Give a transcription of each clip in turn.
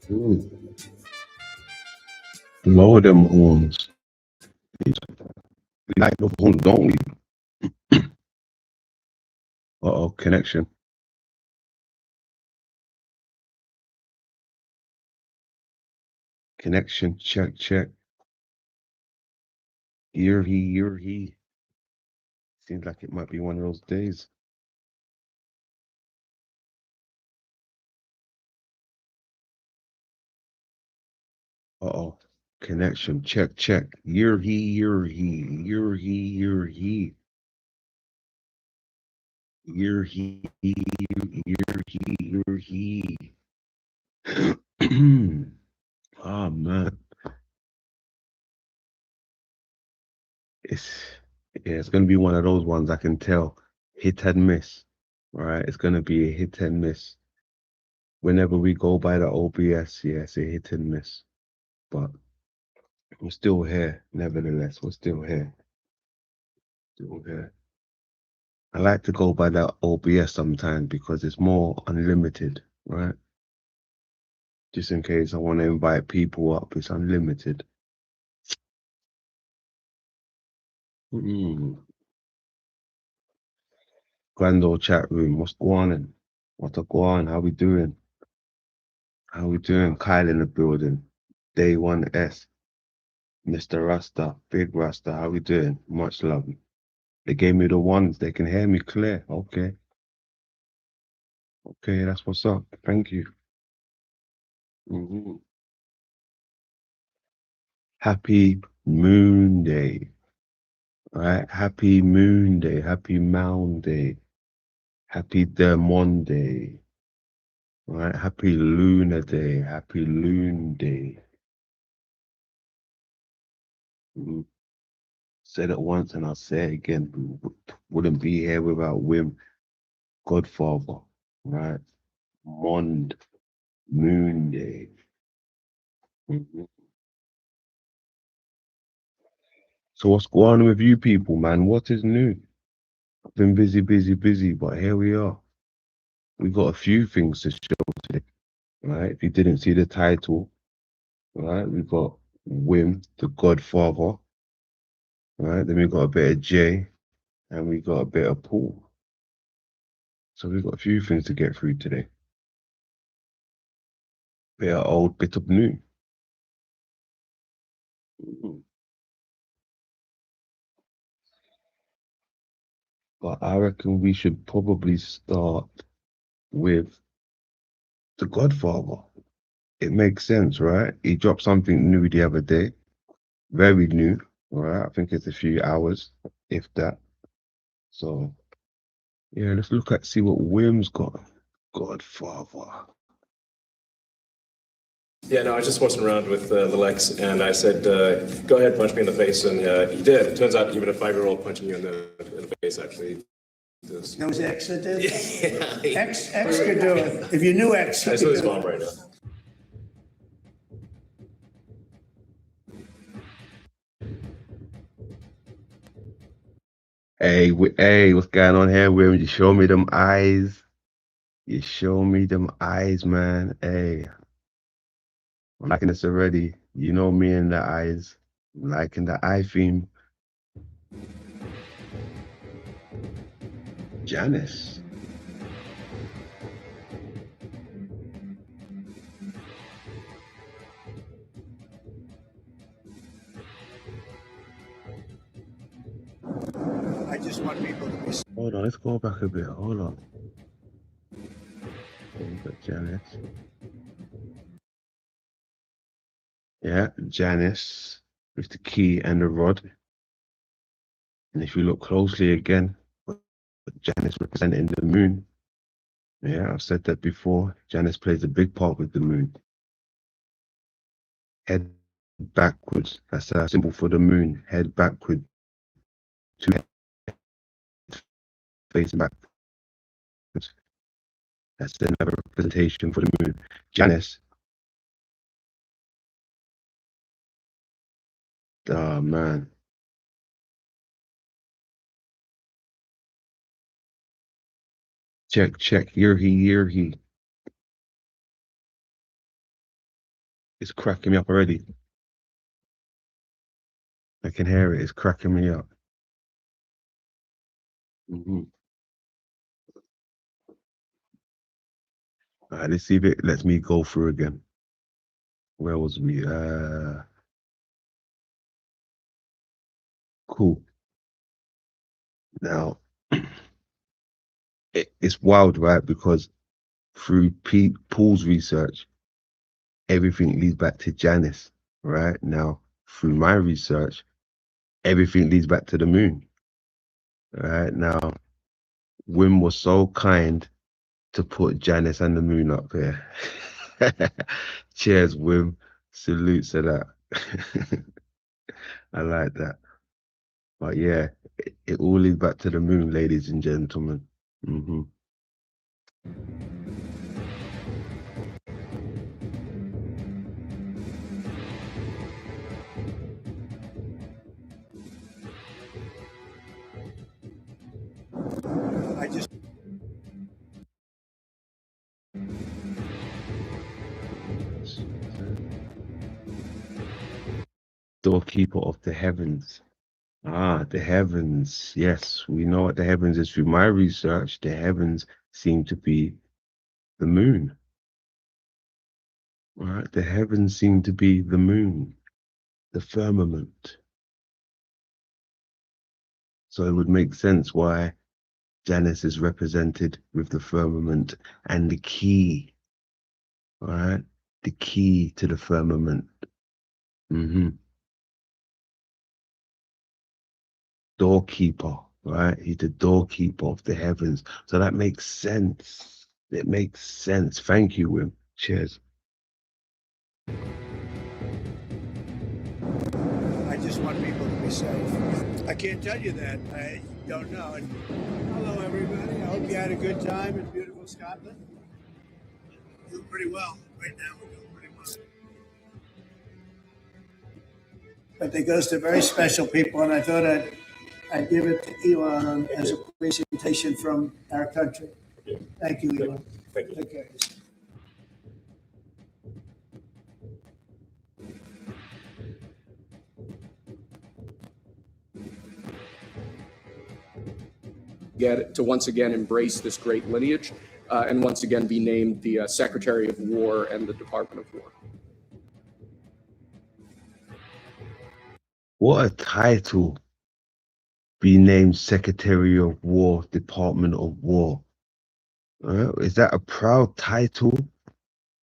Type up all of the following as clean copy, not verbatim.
Mm. Lower them horns. We like the horns, don't we? Uh-oh, connection. Connection, check, check. You're he. Seems like it might be one of those days. Uh-oh. Connection, check, check. You're he, you're he, you're he, you're he. You're he, you're he, you're he. Oh man. It's yeah, it's gonna be one of those ones I can tell. Hit and miss. Right? It's gonna be a hit and miss. Whenever we go by the OBS, yeah, it's a hit and miss. But we're still here, nevertheless. We're still here. Still here. I like to go by that OBS sometimes because it's more unlimited, right? Just in case I want to invite people up, it's unlimited. Mm. Grand old chat room. What's going on? What's going on? How we doing? How we doing? Kyle in the building. Day 1S. Mr. Rasta. Big Rasta. How we doing? Much love. They gave me the ones. They can hear me clear. Okay. Okay, that's what's up. Thank you. Mhm. Happy Moon Day. Right? Happy Moon Day. Happy Mound Day. Happy Monday. Right? Happy Lunar Day. Happy Loon Day. Mm. Said it once and I'll say it again. Wouldn't be here without Wim, Godfather. Right? Moon Day. Mhm. So what's going on with you people, man? What is new? I've been busy, busy, busy, but here we are. We got a few things to show today, right? If you didn't see the title, right, we got Wim, the Godfather, right? Then we got a bit of Jay, and we got a bit of Paul. So we've got a few things to get through today. Bit of old, bit of new. Mhm. But I reckon we should probably start with the Godfather. It makes sense, right? He dropped something new the other day, very new, right? I think it's a few hours, if that. So yeah, let's look at see what Wim's got. Godfather. Yeah, no, I was just messing around with the Lex, and I said, "Go ahead, punch me in the face," and he did. Turns out, even a 5-year-old punching you in the face actually does. That was X that did? Yeah, X could do it. If you knew X, I you saw could his do mom it. right now. Hey, what's going on here, Wim? You show me them eyes. You show me them eyes, man. Hey, I'm liking this already. You know me and the eyes. I'm liking the eye theme. Janice. I just want people to be. Hold on, let's go back a bit. Hold on. Okay, we got Janice. Yeah, Janice with the key and the rod. And if you look closely again, Janice representing the moon. Yeah, I've said that before. Janice plays a big part with the moon. Head backwards. That's a symbol for the moon. Head backward. Two head facing backwards. That's another representation for the moon. Janice. Oh man. Check, check. Here he. It's cracking me up already. I can hear it. It's cracking me up. All right, let's see if it lets me go through again. Where was we? Cool. Now, it's wild, right? Because through Paul's research, everything leads back to Janus, right? Now, through my research, everything leads back to the moon, right? Now, Wim was so kind to put Janus and the moon up here. Cheers, Wim. Salutes to that. I like that. But yeah, it all leads back to the moon, ladies and gentlemen. I just Doorkeeper of the heavens. Ah, the heavens. Yes, we know what the heavens is. Through my research, the heavens seem to be the moon. Right? The heavens seem to be the moon, the firmament. So it would make sense why Janus is represented with the firmament and the key. All right? The key to the firmament. Doorkeeper, right? He's the doorkeeper of the heavens. So that makes sense. It makes sense. Thank you, Wim. Cheers. I just want people to be safe. I can't tell you that. I don't know. And hello, everybody. I hope you had a good time in beautiful Scotland. Doing pretty well right now. We're doing pretty well. But it goes to very special people, and I thought I'd give it to Elon as a presentation from our country. Thank you, Elon. Thank you. Take care. Get to once again embrace this great lineage and once again be named the Secretary of War and the Department of War. What a title. Be named Secretary of War, Department of War. Is that a proud title?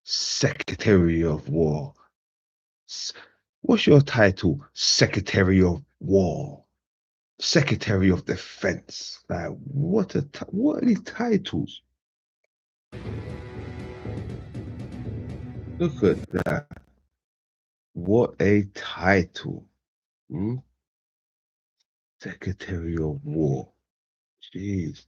Secretary of War. What's your title? Secretary of War. Secretary of Defense. Like, what are these titles? Look at that. What a title. Secretary of War. Jeez.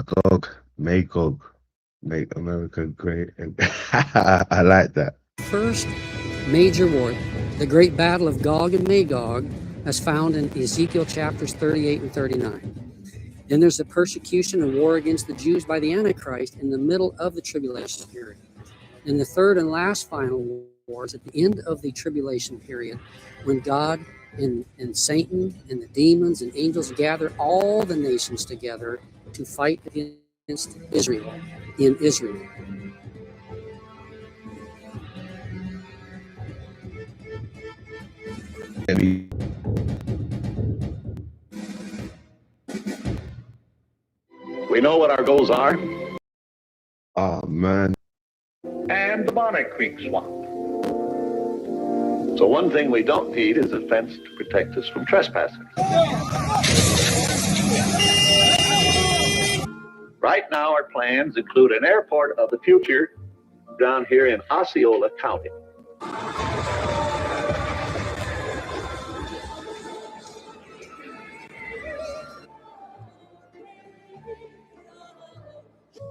Gog, make America great. And I like that. First major war, the great battle of Gog and Magog, as found in Ezekiel chapters 38 and 39. Then there's the persecution and war against the Jews by the Antichrist in the middle of the tribulation period. And the third and last final war is at the end of the tribulation period, when God and Satan and the demons and angels gather all the nations together to fight against Israel in Israel. We know what our goals are. Oh, man. And the Bonnet Creek swamp. So one thing we don't need is a fence to protect us from trespassers. Right now our plans include an airport of the future down here in Osceola County.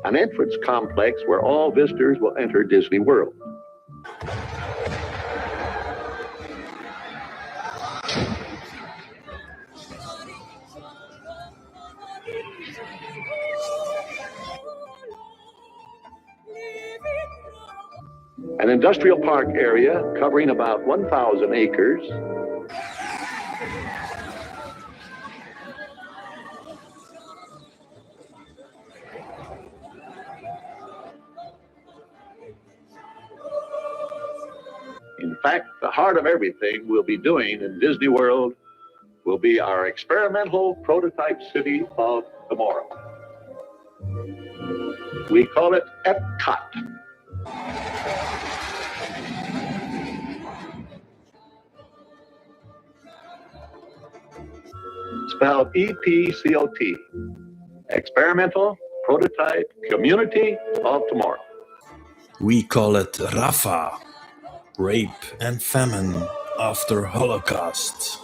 an entrance complex where all visitors will enter Disney World. An industrial park area covering about 1,000 acres. In fact, the heart of everything we'll be doing in Disney World will be our experimental prototype city of tomorrow. We call it Epcot. Spelled E-P-C-O-T. Experimental Prototype Community of Tomorrow. We call it Rafa, rape and famine after Holocaust.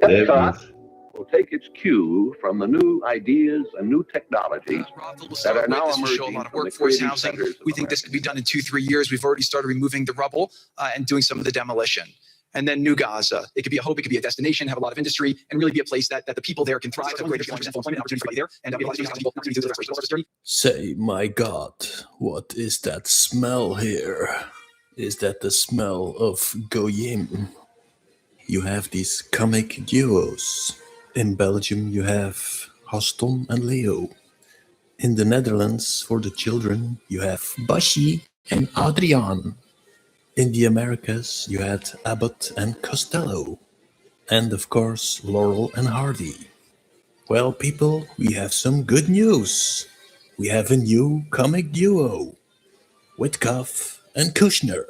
Epcot will take its cue from the new ideas and new technologies that are now emerging. Show a lot of workforce housing. We think this could be done in 2-3 years. We've already started removing the rubble and doing some of the demolition. And then New Gaza. It could be a hope, it could be a destination, have a lot of industry, and really be a place that the people there can thrive. Employment opportunity for there, and be a lot of people opportunity to do. Say, my God, what is that smell here? Is that the smell of Goyim? You have these comic duos. In Belgium, you have Gaston and Leo. In the Netherlands, for the children, you have Bashi and Adriaan. In the Americas, you had Abbott and Costello. And of course, Laurel and Hardy. Well, people, we have some good news. We have a new comic duo. Whitcoff and Kushner.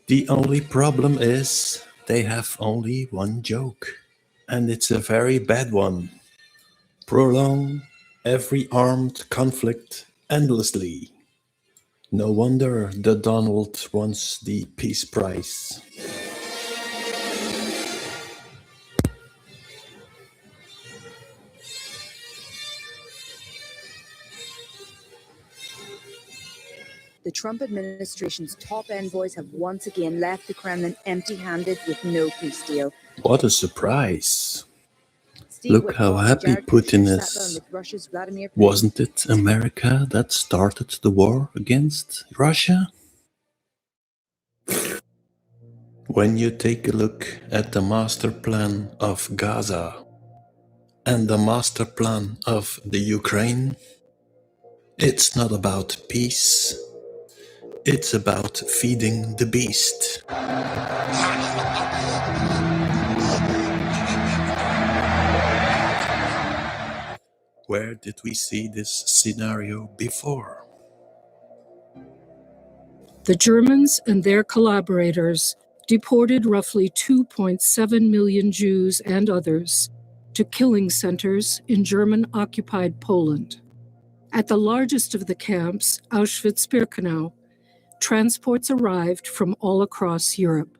The only problem is they have only one joke. And it's a very bad one. Prolong every armed conflict endlessly. No wonder the Donald wants the Peace Prize. The Trump administration's top envoys have once again left the Kremlin empty-handed with no peace deal. What a surprise. Look how happy Putin is. Wasn't it America that started the war against Russia? When you take a look at the master plan of Gaza and the master plan of the Ukraine, it's not about peace, it's about feeding the beast. Where did we see this scenario before? The Germans and their collaborators deported roughly 2.7 million Jews and others to killing centers in German-occupied Poland. At the largest of the camps, Auschwitz-Birkenau, transports arrived from all across Europe.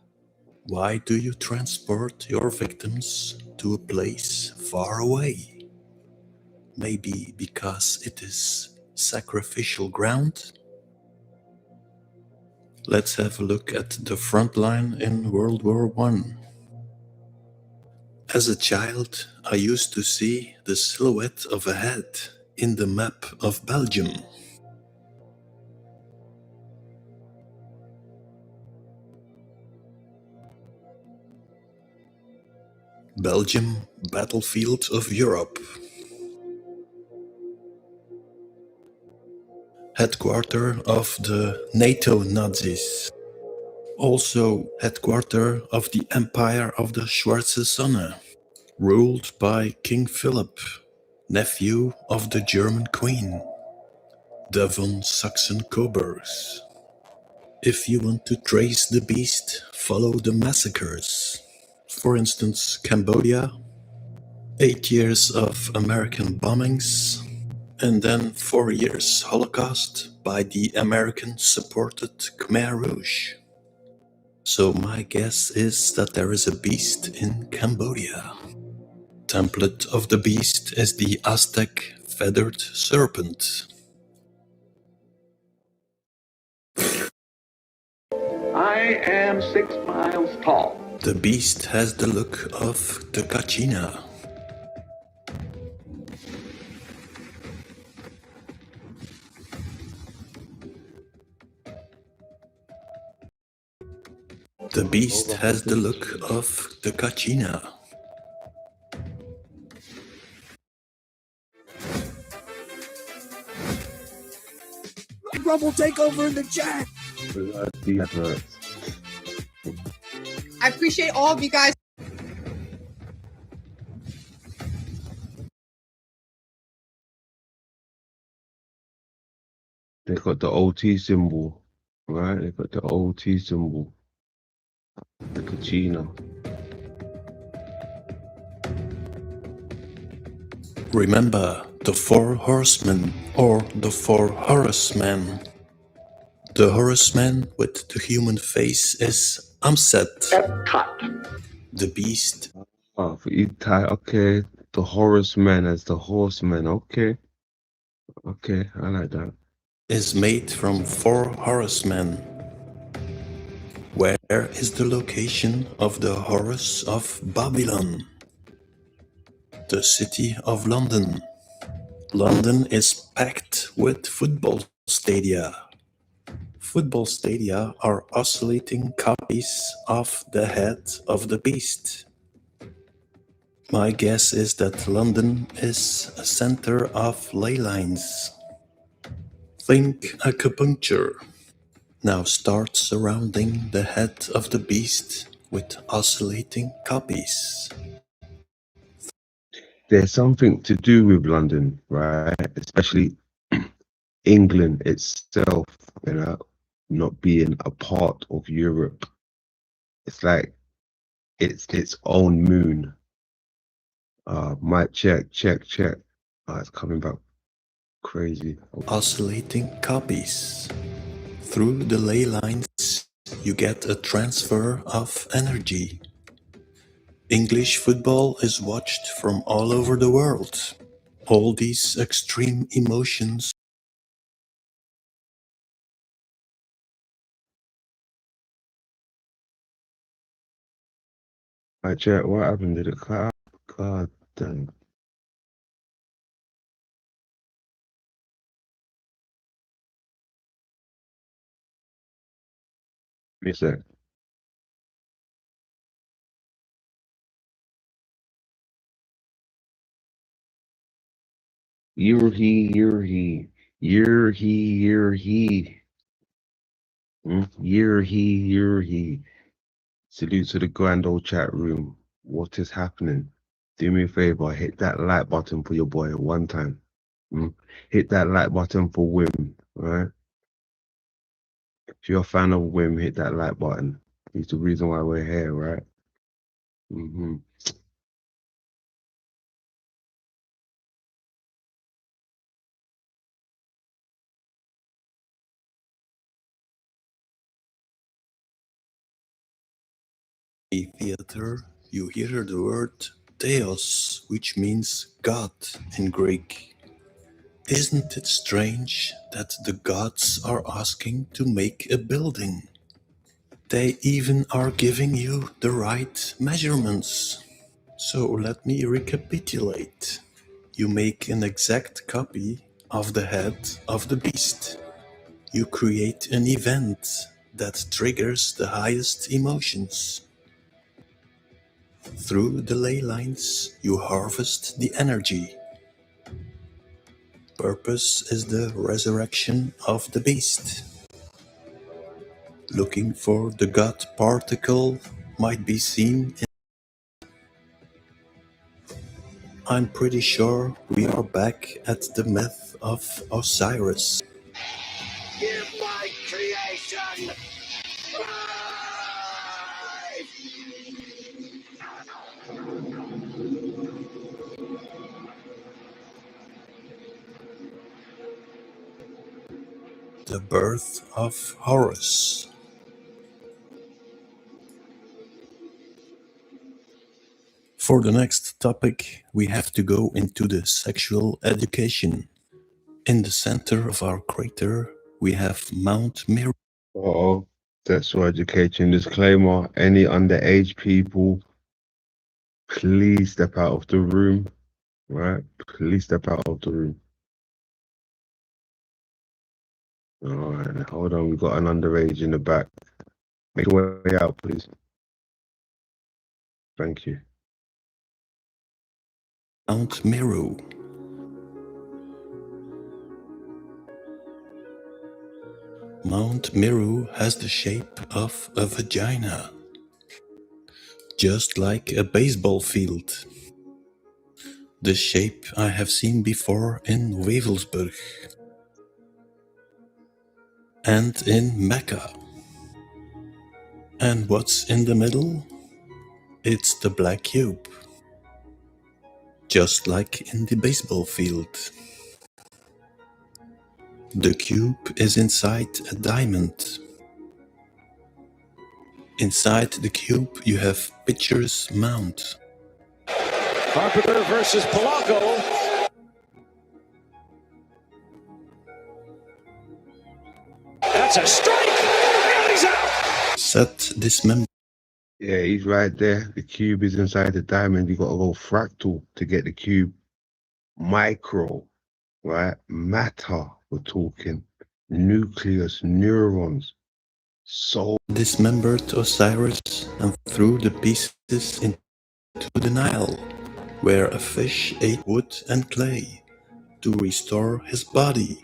Why do you transport your victims to a place far away? Maybe because it is sacrificial ground? Let's have a look at the front line in World War I. As a child, I used to see the silhouette of a head in the map of Belgium. Belgium, battlefield of Europe. Headquarter of the NATO Nazis. Also headquarter of the Empire of the Schwarze Sonne, ruled by King Philip, nephew of the German Queen, the von Sachsen-Coburgs. If you want to trace the beast, follow the massacres. For instance, Cambodia, 8 years of American bombings, and then 4 years Holocaust by the American-supported Khmer Rouge. So my guess is that there is a beast in Cambodia. template of the beast is the Aztec feathered serpent. I am 6 miles tall. The beast has the look of the Kachina. The beast has the look of the Kachina. Rumble takeover in the chat. The adverts. I appreciate all of you guys. They got the OT symbol, right? They got the OT symbol, the Kachina. Remember the 4 horsemen or the 4 horsemen. The horseman with the human face is Amset. The beast. Oh, for Itai, okay. The horseman as the horseman, okay. Okay, I like that. Is made from 4 horsemen. Where is the location of the Horus of Babylon? The city of London. London is packed with football stadia. Football stadia are oscillating copies of the head of the beast. My guess is that London is a center of ley lines. Think acupuncture. Now start surrounding the head of the beast with oscillating copies. There's something to do with London, right? Especially England itself, you know, not being a part of Europe. It's like it's its own moon. Might check. It's coming back crazy. Oscillating copies. Through the ley lines, you get a transfer of energy. English football is watched from all over the world. All these extreme emotions Might check. What happened? Did it cut out? God damn. Give me a sec. You're he. You're he. You're he. You're he. Salute to the grand old chat room. What is happening? Do me a favor, hit that like button for your boy one time. Hit that like button for Wim, right? If you're a fan of Wim, hit that like button. He's the reason why we're here, right? theater, you hear the word Theos, which means God in Greek. Isn't it strange that the gods are asking to make a building? They even are giving you the right measurements. So let me recapitulate. You make an exact copy of the head of the beast. You create an event that triggers the highest emotions. Through the ley lines, you harvest the energy. Purpose is the resurrection of the beast. Looking for the God particle might be seen in... I'm pretty sure we are back at the myth of Osiris. Give my creation life! The birth of Horus. For the next topic, we have to go into the sexual education. In the center of our crater, we have Mount Meru. Uh-oh. Sexual education disclaimer. Any underage people, please step out of the room. Right? Please step out of the room. All right, hold on. We've got an underage in the back. Make your way out, please. Thank you. Mount Meru. Mount Meru has the shape of a vagina, just like a baseball field. The shape I have seen before in Wevelsburg and in Mecca. And what's in the middle? It's the black cube, just like in the baseball field. The cube is inside a diamond. Inside the cube you have Pitcher's Mound. Carpenter versus Polanco. That's a strike! And he's out! Set dismember. Yeah, he's right there. The cube is inside the diamond. You got to go fractal to get the cube. Micro, right? Matter, we're talking. Nucleus, neurons, soul. Dismembered Osiris and threw the pieces into the Nile, where a fish ate wood and clay to restore his body.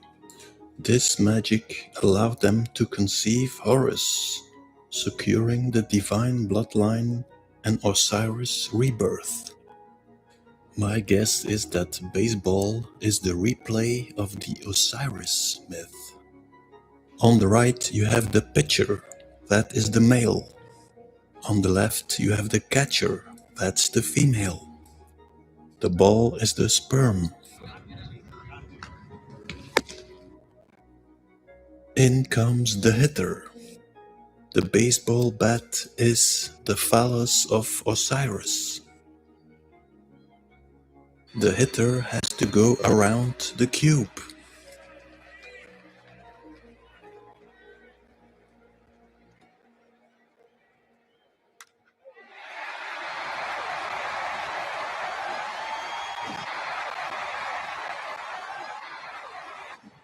This magic allowed them to conceive Horus, securing the divine bloodline and Osiris' rebirth. My guess is that baseball is the replay of the Osiris myth. On the right you have the pitcher, that is the male. On the left you have the catcher, that's the female. The ball is the sperm. In comes the hitter. The baseball bat is the phallus of Osiris. The hitter has to go around the cube.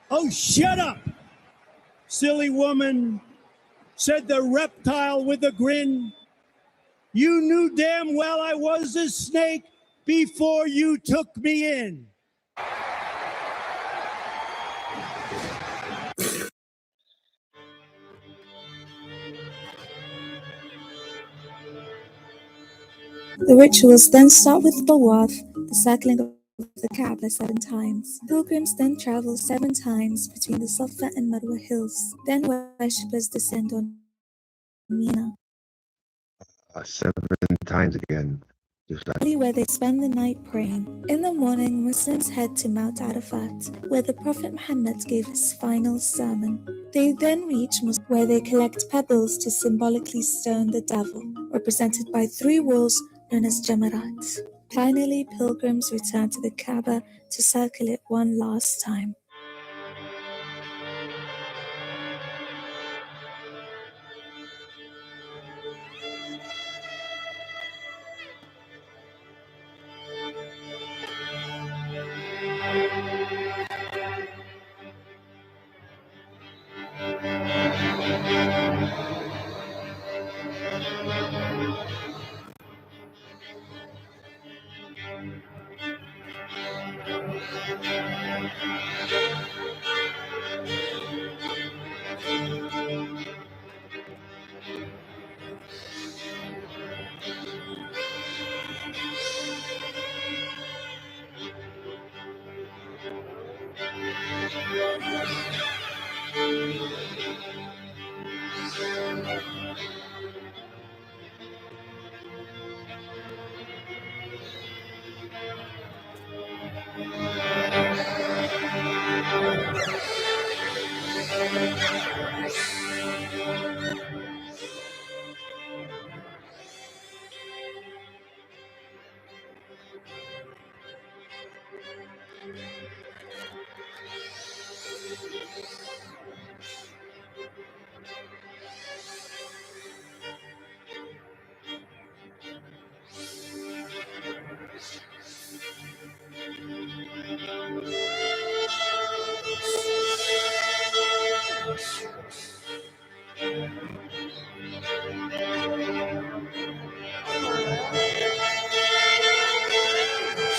Oh, shut up! Silly woman, said the reptile with a grin. You knew damn well I was a snake before you took me in. The rituals then start with Tawaf, the circling of the Kaaba 7 times. Pilgrims then travel 7 times between the Safa and Marwa hills. Then worshippers descend on Mina, 7 times again. Just like where they spend the night praying. In the morning, Muslims head to Mount Arafat, where the Prophet Muhammad gave his final sermon. They then reach Muslim, where they collect pebbles to symbolically stone the devil, represented by 3 walls known as Jamarat. Finally, pilgrims return to the Kaaba to circle it one last time.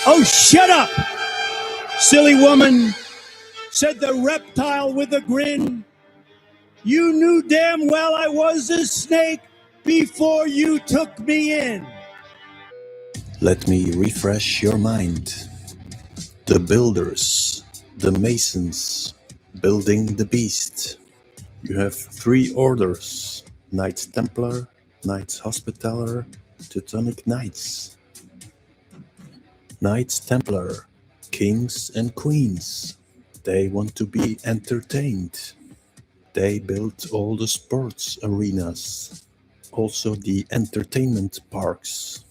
Oh, shut up, silly woman, said the reptile with a grin. You knew damn well I was a snake before you took me in. Let me refresh your mind. The builders, the masons, building the beast. You have three orders: Knights Templar, Knights Hospitaller, Teutonic Knights. Knights Templar, kings and queens. They want to be entertained. They built all the sports arenas, also the entertainment parks.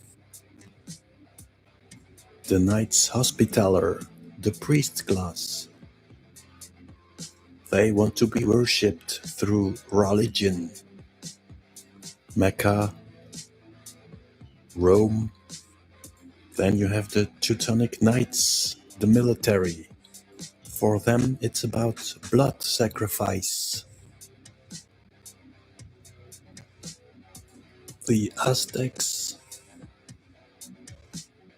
The Knights Hospitaller, the priest class. They want to be worshipped through religion. Mecca, Rome. Then you have the Teutonic Knights, the military. For them, it's about blood sacrifice. The Aztecs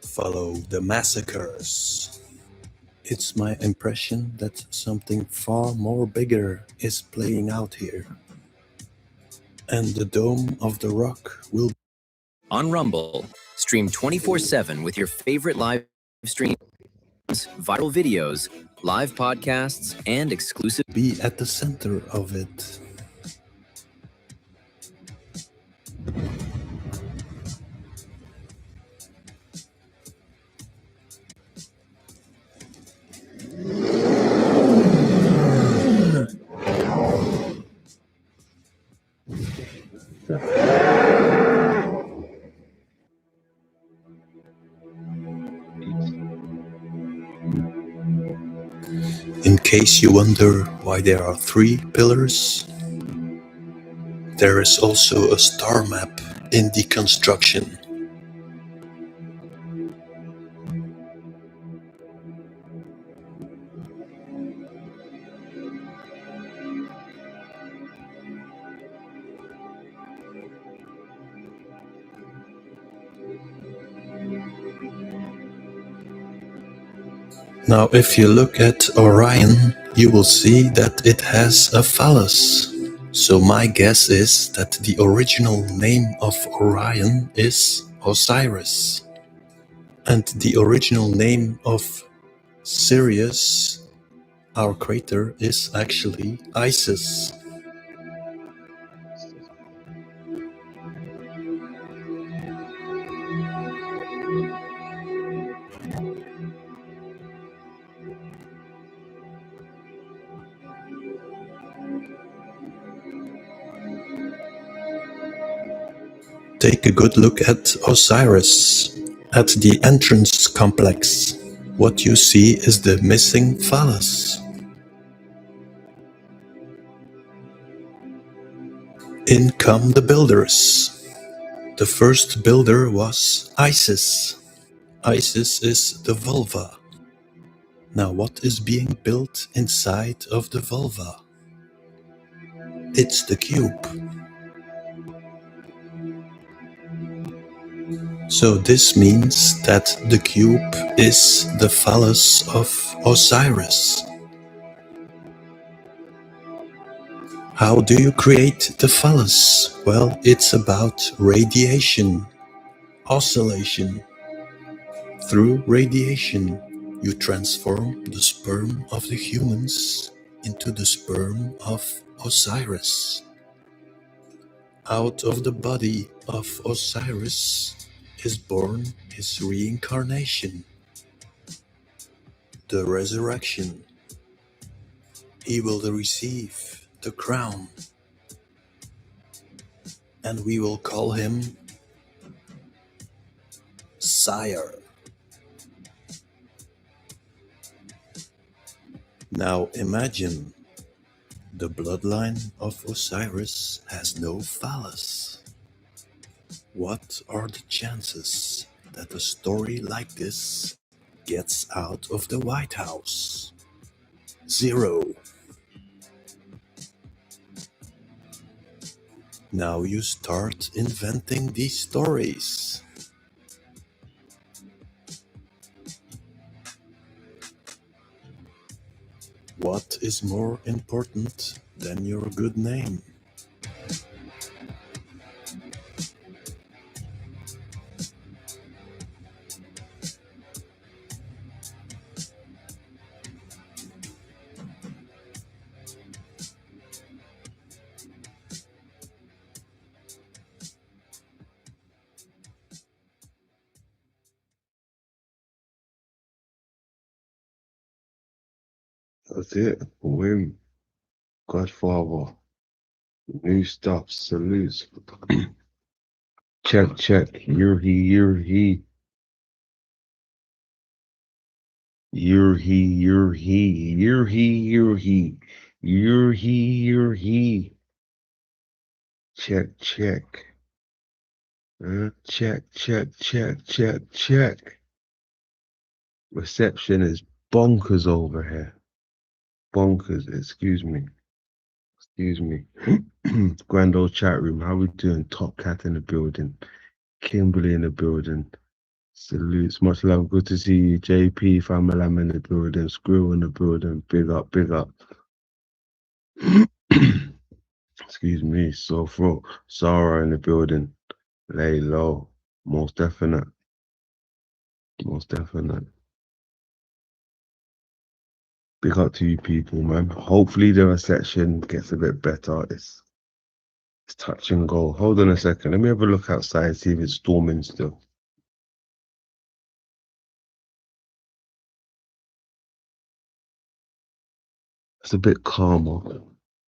follow the massacres. It's my impression that something far more bigger is playing out here. And the Dome of the Rock will on Rumble. Stream 24/7 with your favorite live streams, viral videos, live podcasts, and exclusive be at the center of it. In case you wonder why there are three pillars, there is also a star map in the construction. Now, if you look at Orion, you will see that it has a phallus. So my guess is that the original name of Orion is Osiris. And the original name of Sirius, our crater, is actually Isis. Take a good look at Osiris, at the entrance complex. What you see is the missing phallus. In come the builders. The first builder was Isis. Isis is the vulva. Now what is being built inside of the vulva? It's the cube. So this means that the cube is the phallus of Osiris. How do you create the phallus? Well, it's about radiation, oscillation. Through radiation, you transform the sperm of the humans into the sperm of Osiris. Out of the body of Osiris is born his reincarnation, the resurrection. He will receive the crown, and we will call him Sire. Now imagine the bloodline of Osiris has no phallus. What are the chances that a story like this gets out of the White House? 0. Now you start inventing these stories. What is more important than your good name? That's it. Wim, Godfather, new stuff, salutes. Check, check. You're he, you're he. You're he, you're he. You're he, you're he. You're he, you're he. Check, check. Check, check, check, check, check. Reception is bonkers over here. Bonkers, excuse me. Excuse me. Grand old chat room. How we doing? Top Cat in the building. Kimberly in the building. Salutes. Much love. Good to see you. JP, family in the building. Squirrel in the building. Big up, big up. Excuse me. Sore throat. Sarah in the building. Lay low. Most definite. Most definite. Big up to you people, man. Hopefully the reception gets a bit better. It's touch and go. Hold on a second. Let me have a look outside, see if it's storming still. It's a bit calmer.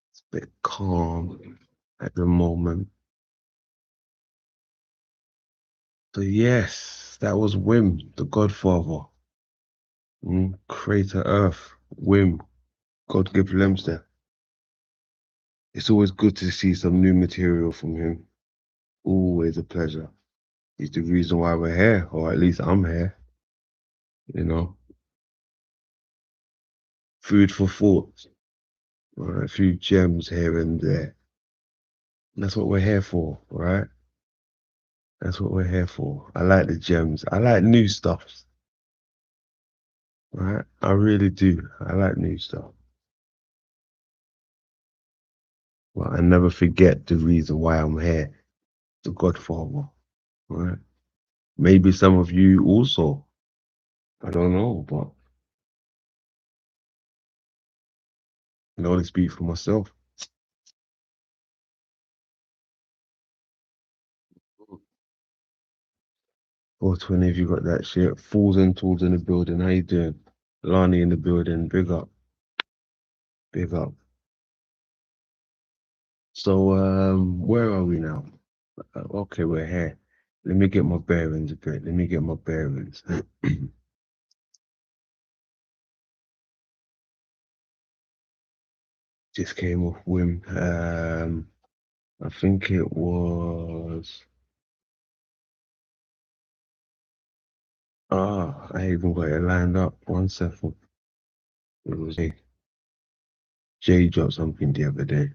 It's a bit calm at the moment. So yes, that was Wim, the Godfather. Crater Earth, Wim, God give Lemster. It's always good to see some new material from him. Always a pleasure. He's the reason why we're here, or at least I'm here. You know, food for thought. A few gems here and there. And that's what we're here for, right? That's what we're here for. I like the gems. I like new stuff. Right? I really do. I like new stuff. Well, I never forget the reason why I'm here. The Godfather. Right? Maybe some of you also. I don't know, but I can only speak for myself. 420, if you got that shit. Fools and tools in the building. How you doing? Lani in the building. Big up. Big up. So, where are we now? Okay, we're here. Let me get my bearings a bit. Let me get my bearings. Just came off whim. I think it was. I even got it lined up. 1 second. It was Jay dropped something the other day.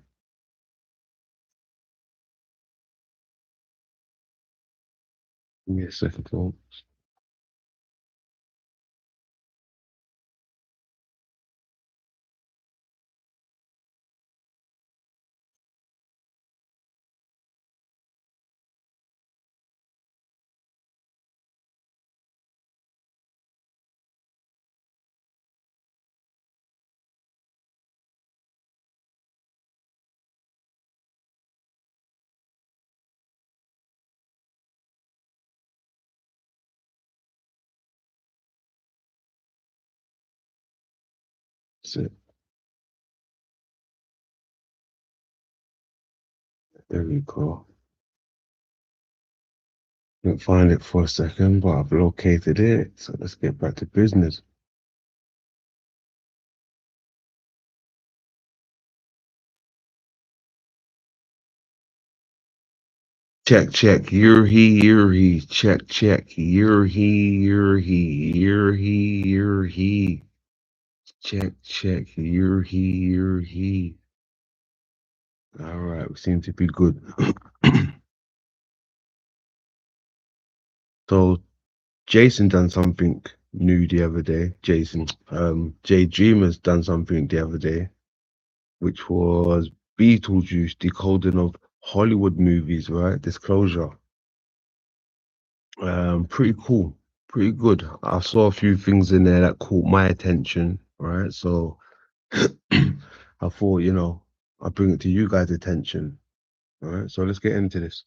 Give me a second, folks. That's it. There we go. Couldn't find it for a second, but I've located it. So let's get back to business. Check, check. You're he. Check, check. You're he. You're he. Check, check. You're he. All right, we seem to be good. So Jason done something new the other day. Jay Dreamer's done something the other day, which was Beetlejuice, decoding of Hollywood movies, right? Disclosure. Pretty cool, pretty good. I saw a few things in there that caught my attention, right? So I thought, I'll bring it to you guys' attention. All right, so let's get into this.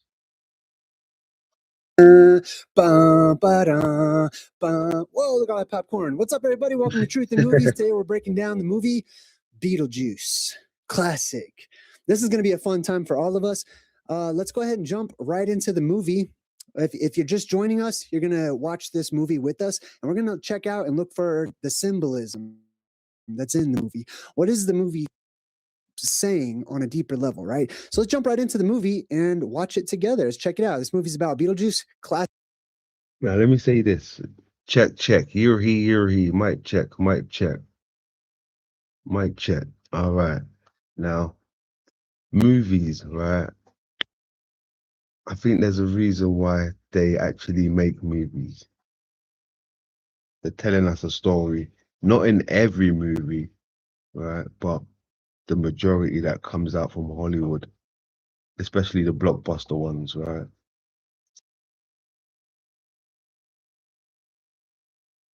Whoa, look at all that popcorn. What's up, everybody? Welcome to Truth in Movies. Today we're breaking down the movie Beetlejuice. Classic. This is going to be a fun time for all of us. Let's go ahead and jump right into the movie. If you're just joining us, you're going to watch this movie with us, and we're going to check out and look for the symbolism that's in the movie. What is the movie saying on a deeper level, right? So let's jump right into the movie and watch it together. Let's check it out. This movie's about Beetlejuice. Classic. Now, let me say this. Check. Here he. Mic check. All right. Now, movies, right? I think there's a reason why they actually make movies. They're telling us a story. Not in every movie, right? But the majority that comes out from Hollywood, especially the blockbuster ones, right?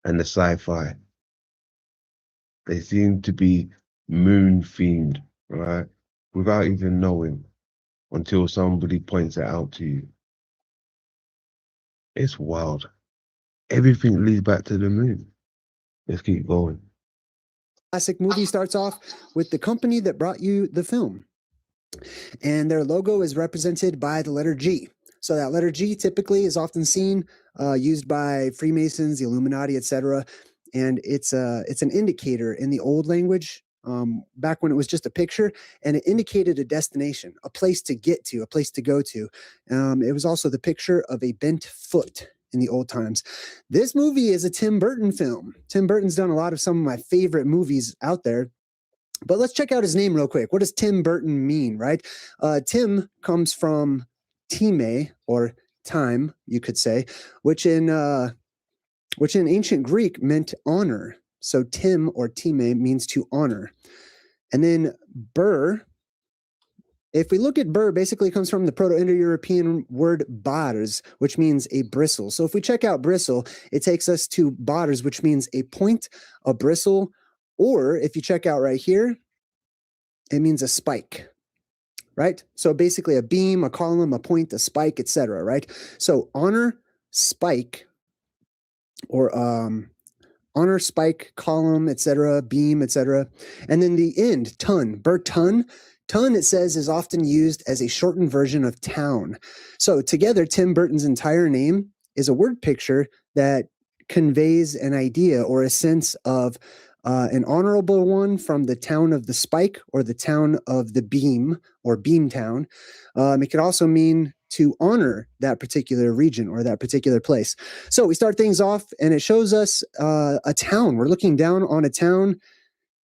And the sci-fi. They seem to be moon themed, right? Without even knowing, until somebody points it out to you. It's wild. Everything leads back to the moon. Let's keep going. Classic movie starts off with the company that brought you the film. And their logo is represented by the letter G. So that letter G typically is often seen used by Freemasons, the Illuminati, etc. And it's an indicator in the old language, back when it was just a picture, and it indicated a destination, a place to get to, a place to go to. It was also the picture of a bent foot in the old times. This movie is a Tim Burton film. Tim Burton's done a lot of some of my favorite movies out there. But let's check out his name real quick. What does Tim Burton mean, right? Tim comes from time, or time, you could say, which in ancient Greek meant honor. So Tim, or time, means to honor. And then Burr, if we look at Burr, basically comes from the Proto-Indo-European word bars, which means a bristle. So if we check out bristle, it takes us to bars, which means a point, a bristle, or if you check out right here, it means a spike, right? So basically a beam, a column, a point, a spike, etc., right? So honor, spike, or honor, spike, column, etc., beam, etc. And then the end, ton, Burton. Ton, it says, is often used as a shortened version of town. So together, Tim Burton's entire name is a word picture that conveys an idea or a sense of an honorable one from the town of the spike, or the town of the beam, or beam town. It could also mean to honor that particular region or that particular place. So we start things off and it shows us a town. We're looking down on a town.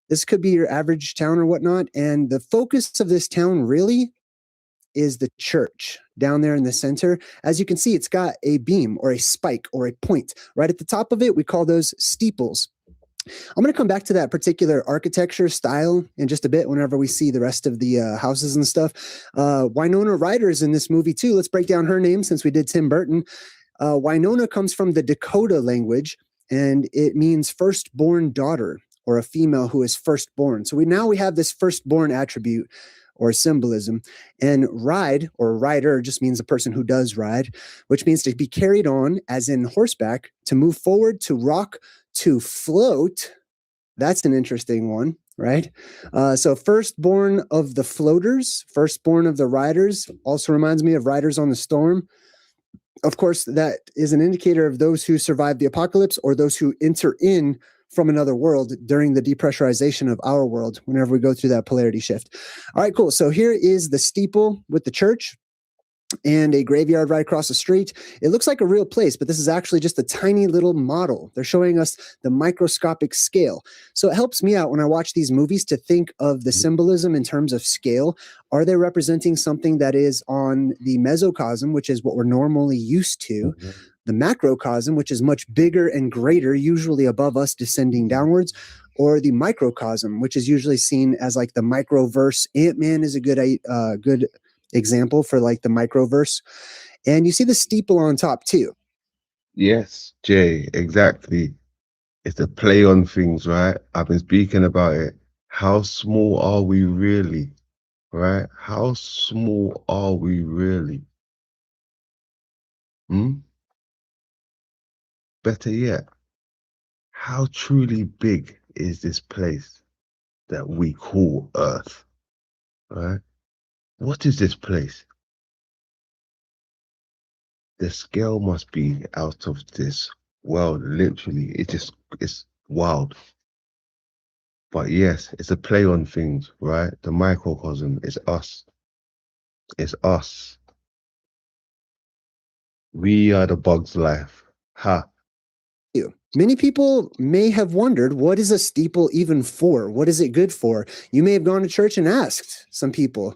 This could be your average town or whatnot. And the focus of this town really is the church down there in the center. As you can see, it's got a beam or a spike or a point. Right at the top of it, we call those steeples. I'm going to come back to that particular architecture style in just a bit whenever we see the rest of the houses and stuff. Winona Ryder's in this movie too. Let's break down her name since we did Tim Burton. Winona comes from the Dakota language, and it means firstborn daughter, or a female who is firstborn. So we have this firstborn attribute or symbolism. And ride, or rider, just means a person who does ride, which means to be carried on, as in horseback, to move forward, to rock, to float. That's an interesting one, right? So firstborn of the floaters, firstborn of the riders, also reminds me of Riders on the Storm. Of course, that is an indicator of those who survive the apocalypse, or those who enter in from another world during the depressurization of our world, whenever we go through that polarity shift. All right, cool. So here is the steeple with the church and a graveyard right across the street. It looks like a real place, but this is actually just a tiny little model. They're showing us the microscopic scale. So it helps me out when I watch these movies to think of the symbolism in terms of scale. Are they representing something that is on the mesocosm, which is what we're normally used to, the macrocosm, which is much bigger and greater, usually above us descending downwards, or the microcosm, which is usually seen as like the microverse. Ant-Man is a good example for like the microverse. And you see the steeple on top too. Yes, Jay, exactly. It's a play on things, right? I've been speaking about it. How small are we really? Right? How small are we really? Better yet, how truly big is this place that we call Earth? Right? What is this place? The scale must be out of this world, literally. It's wild. But yes, it's a play on things, right? The microcosm is us. It's us. We are the bug's life. Ha. Many people may have wondered, what is a steeple even for? What is it good for? You may have gone to church and asked some people.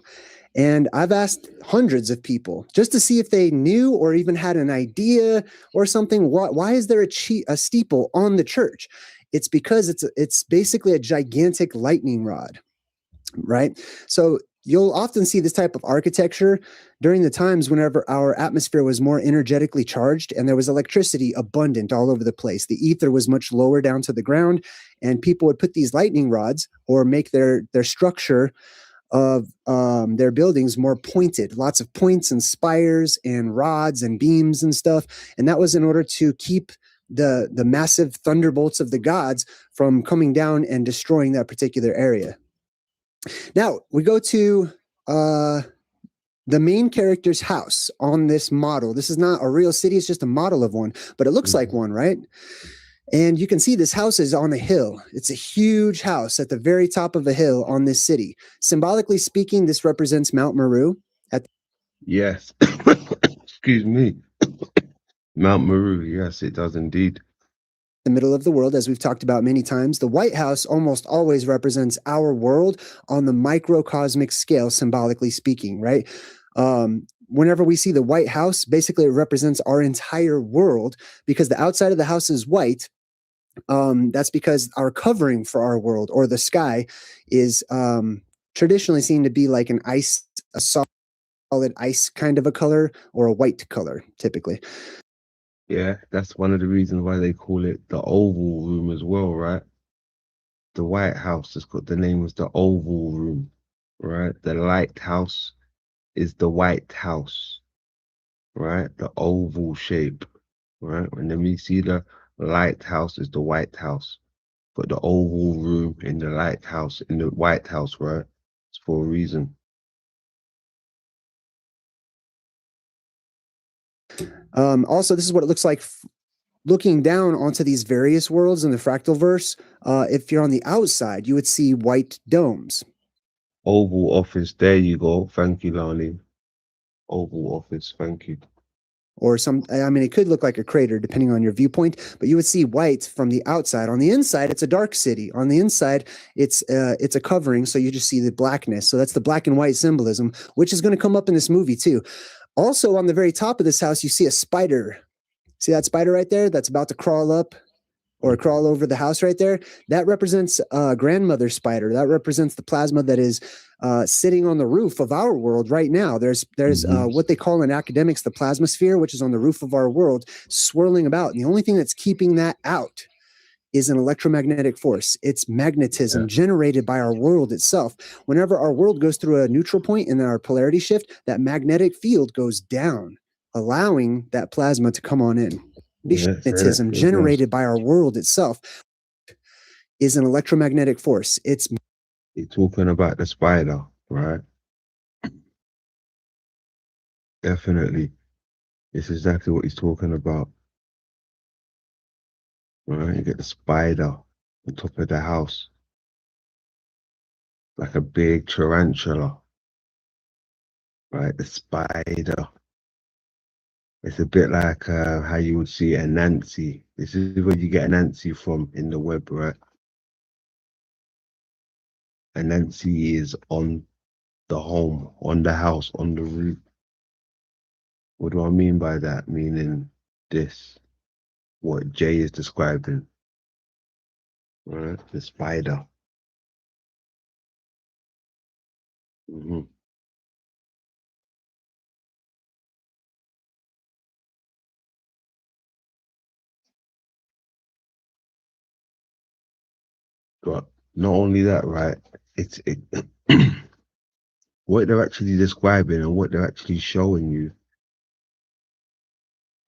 And I've asked hundreds of people just to see if they knew or even had an idea or something. Why is there a steeple on the church? It's because it's basically a gigantic lightning rod, right? So you'll often see this type of architecture during the times whenever our atmosphere was more energetically charged and there was electricity abundant all over the place. The ether was much lower down to the ground, and people would put these lightning rods or make their structure of their buildings more pointed, lots of points and spires and rods and beams and stuff. And that was in order to keep the massive thunderbolts of the gods from coming down and destroying that particular area. Now we go to the main character's house on this model. This is not a real city, it's just a model of one, but it looks like one, right? And you can see this house is on a hill. It's a huge house at the very top of a hill on this city. Symbolically speaking, this represents Mount Meru. Yes. Excuse me. Mount Meru. Yes, it does indeed. The middle of the world, as we've talked about many times. The White House almost always represents our world on the microcosmic scale, symbolically speaking, right? Whenever we see the White House, basically it represents our entire world because the outside of the house is white. That's because our covering for our world or the sky is traditionally seen to be like a solid ice kind of a color or a white color, typically. Yeah, that's one of the reasons why they call it the Oval Room as well, right? The White House has got the name of the Oval Room, right? The lighthouse is the White House, right? The oval shape, right? And then we see the lighthouse is the White House, but the Oval Room in the lighthouse, in the White House, right? It's for a reason. Also, this is what it looks like looking down onto these various worlds in the fractal verse. If you're on the outside, you would see white domes. Oval Office, there you go. Thank you, Lani. Oval Office, thank you. Or it could look like a crater depending on your viewpoint, but you would see white from the outside. On the inside, it's a dark city. On the inside, it's a covering, so you just see the blackness. So that's the black and white symbolism, which is going to come up in this movie too. Also, on the very top of this house, you see a spider. See that spider right there? That's about to crawl up or crawl over the house right there. That represents grandmother spider. That represents the plasma that is sitting on the roof of our world right now. There's what they call in academics the plasma sphere, which is on the roof of our world, swirling about. And the only thing that's keeping that out is an electromagnetic force. It's magnetism generated by our world itself. Whenever our world goes through a neutral point in our polarity shift, that magnetic field goes down, allowing that plasma to come on in. Magnetism generated by our world itself is an electromagnetic force. You're talking about the spider, right? Definitely. It's exactly what he's talking about. Right? You get the spider on top of the house. Like a big tarantula. Right? The spider. It's a bit like how you would see a Nancy. This is where you get a Nancy from in the web, right? A Nancy is on the home, on the house, on the roof. What do I mean by that? Meaning this, what Jay is describing, right? The spider. Mhm. But not only that, right? It what they're actually describing and what they're actually showing you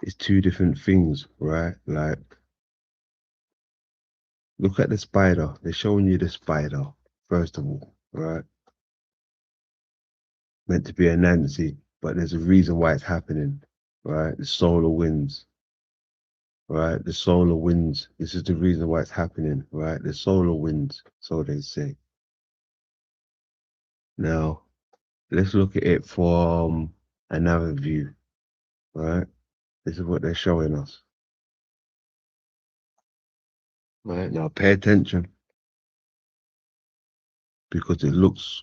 is two different things, right? Like, look at the spider. They're showing you the spider, first of all, right? Meant to be a Nancy, but there's a reason why it's happening, right? The solar winds, right? The solar winds. This is the reason why it's happening, right? The solar winds, so they say. Now, let's look at it from another view, right? This is what they're showing us. Right, now pay attention, because it looks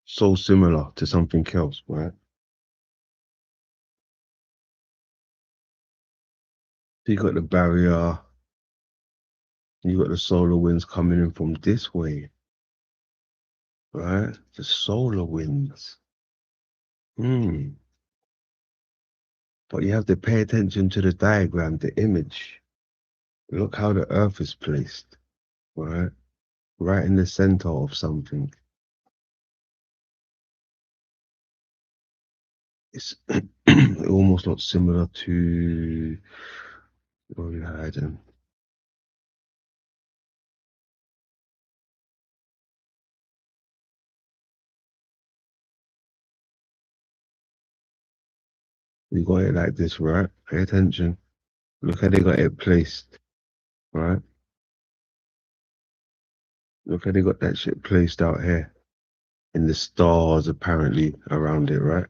so similar to something else, right? So you got the barrier, you got the solar winds coming in from this way, right? The solar winds. But you have to pay attention to the diagram, the image. Look how the earth is placed, right? Right in the center of something. It's it almost looks similar to Orion. You got it like this, right? Pay attention. Look how they got it placed, right? Look how they got that shit placed out here. And the stars apparently around it, right?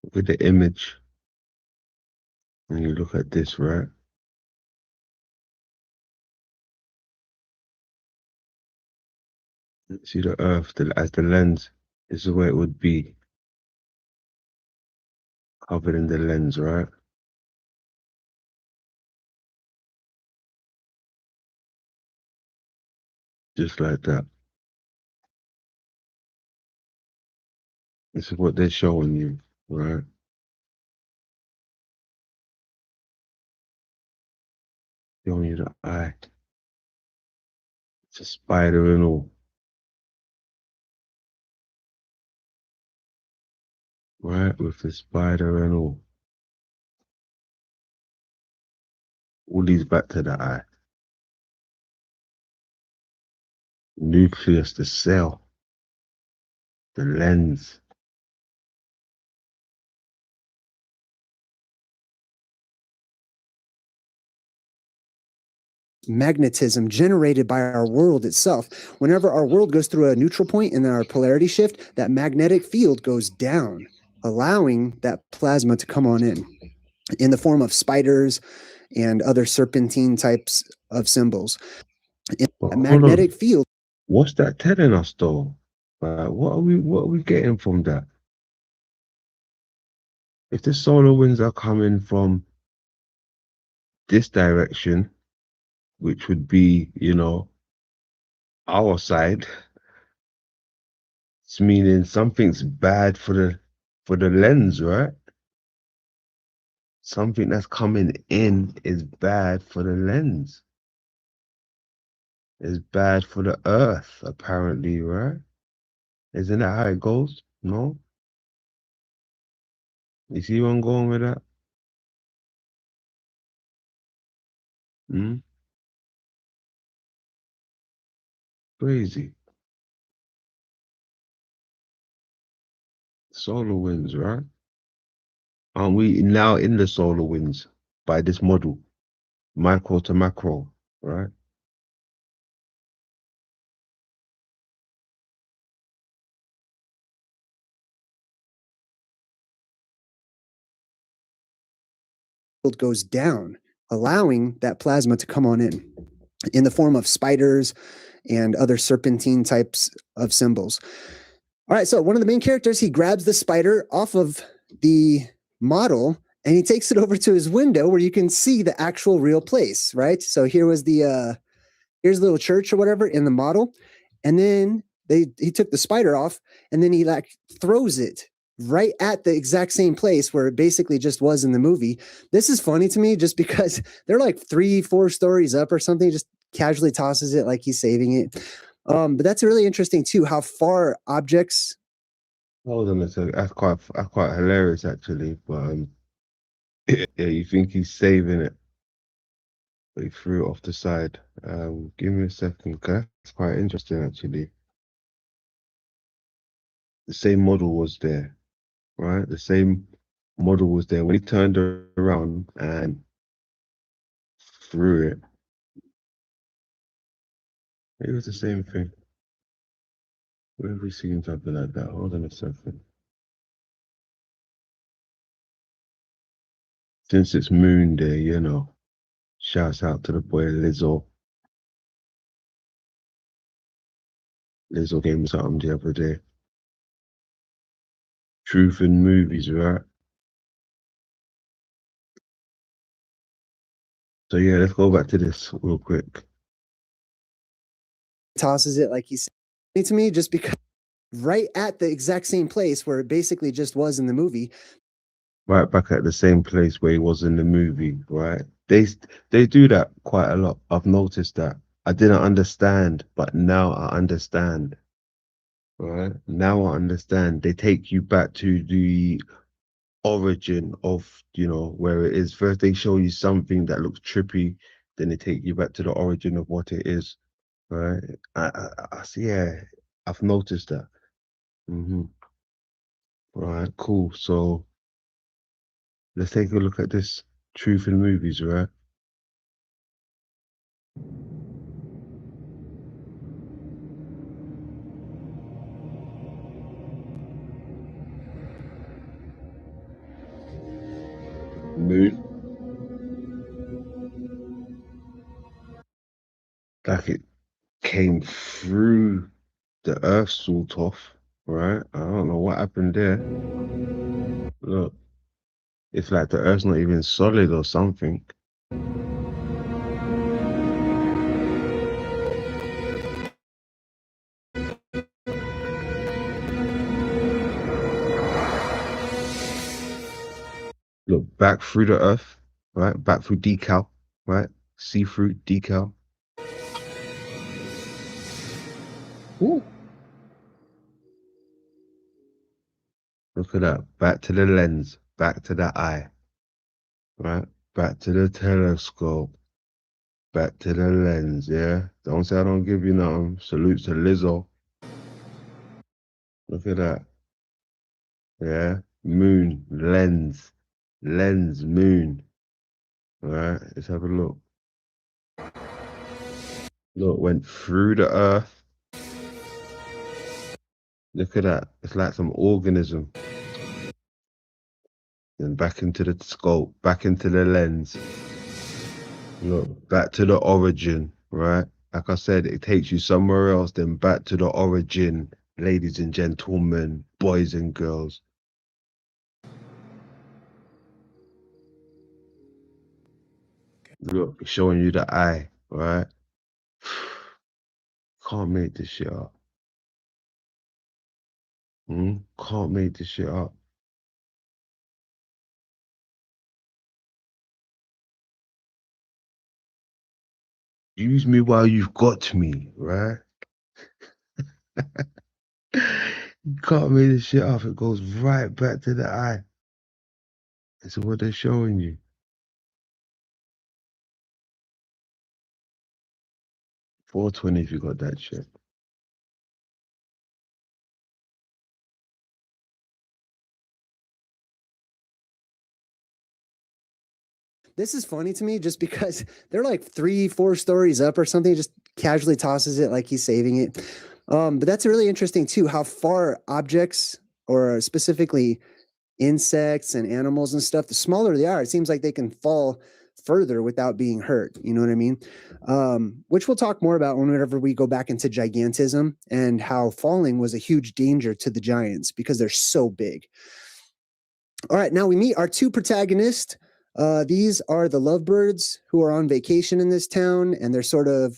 Look at the image. And you look at this, right? See the earth as the lens. This is where it would be. Covered in the lens, right? Just like that. This is what they're showing you, right? Showing you the eye. It's a spider and all. Right? With the spider and all. All these back to the eye. Nucleus, the cell. The lens. Magnetism generated by our world itself. Whenever our world goes through a neutral point and then our polarity shift, that magnetic field goes down, allowing that plasma to come on in the form of spiders and other serpentine types of symbols. But a magnetic field. What's that telling us though? What are we getting from that? If the solar winds are coming from this direction, which would be, you know, our side, it's meaning something's bad for the lens, right? Something that's coming in is bad for the lens. It's bad for the earth, apparently, right? Isn't that how it goes? No? You see where I'm going with that? Crazy. Solar winds, right? Aren't we now in the solar winds by this model? Micro to macro, right? Goes down, allowing that plasma to come on in the form of spiders and other serpentine types of symbols. All right, so one of the main characters, he grabs the spider off of the model and he takes it over to his window where you can see the actual real place, right? So here was the here's a little church or whatever in the model, and then he took the spider off, and then he like throws it right at the exact same place where it basically just was in the movie. This is funny to me just because they're like 3-4 stories up or something, just casually tosses it like he's saving it. But that's really interesting too, how far objects. Hold on a second. That's quite hilarious actually. But yeah, you think he's saving it, but he threw it off the side. Give me a second, okay? It's quite interesting actually. The same model was there, right? The same model was there when he turned around and threw it. It was the same thing. Where have we seen something like that? Hold on a second. Since it's Moon Day, you know, shouts out to the boy Lizzo. Lizzo gave me something the other day. Truth in movies, right? So yeah, let's go back to this real quick. Tosses it like he's to me just because right at the exact same place where it basically just was in the movie. Right back at the same place where he was in the movie, right? They do that quite a lot. I've noticed that. I didn't understand, but now I understand. Right? Now I understand. They take you back to the origin of, you know, where it is. First they show you something that looks trippy, then they take you back to the origin of what it is. Right? I see, yeah, I've noticed that. Right, cool. So let's take a look at this truth in movies, right? Moon. Like it came through the earth sort of, right? I don't know what happened there. Look, it's like the earth's not even solid or something. Look, back through the earth, right? Back through decal, right? See through decal. Ooh. Look at that. Back to the lens, back to the eye, right? Back to the telescope, back to the lens, yeah? Don't say I don't give you nothing. Salute to Lizzo. Look at that. Yeah? Moon, lens, lens, moon. All right, let's have a look. Look, went through the earth. Look at that. It's like some organism. Then back into the scope, back into the lens. Look, back to the origin, right? Like I said, it takes you somewhere else, then back to the origin, ladies and gentlemen, boys and girls. Look, showing you the eye, right? Can't make this shit up. Can't make this shit up. Use me while you've got me, right? You can't make this shit up. It goes right back to the eye. That's what they're showing you. $4.20 if you got that shit. This is funny to me just because they're like 3-4 stories up or something, just casually tosses it like he's saving it. But that's really interesting too, how far objects or specifically insects and animals and stuff, the smaller they are, it seems like they can fall further without being hurt. You know what I mean? Which we'll talk more about whenever we go back into gigantism and how falling was a huge danger to the giants because they're so big. All right, now we meet our two protagonists. These are the lovebirds who are on vacation in this town, and they're sort of,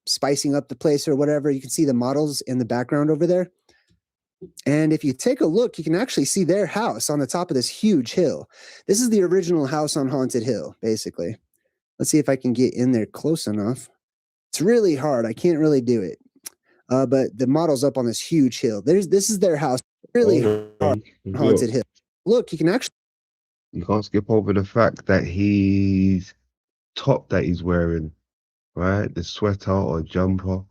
spicing up the place or whatever. You can see the models in the background over there. And if you take a look, you can actually see their house on the top of this huge hill. This is the original house on Haunted Hill, basically. Let's see if I can get in there close enough. It's really hard. I can't really do it. But the model's up on this huge hill. This is their house. Really hard Haunted Hill. Look, you can actually. You can't skip over the fact that he's top that he's wearing, right? The sweater or jumper,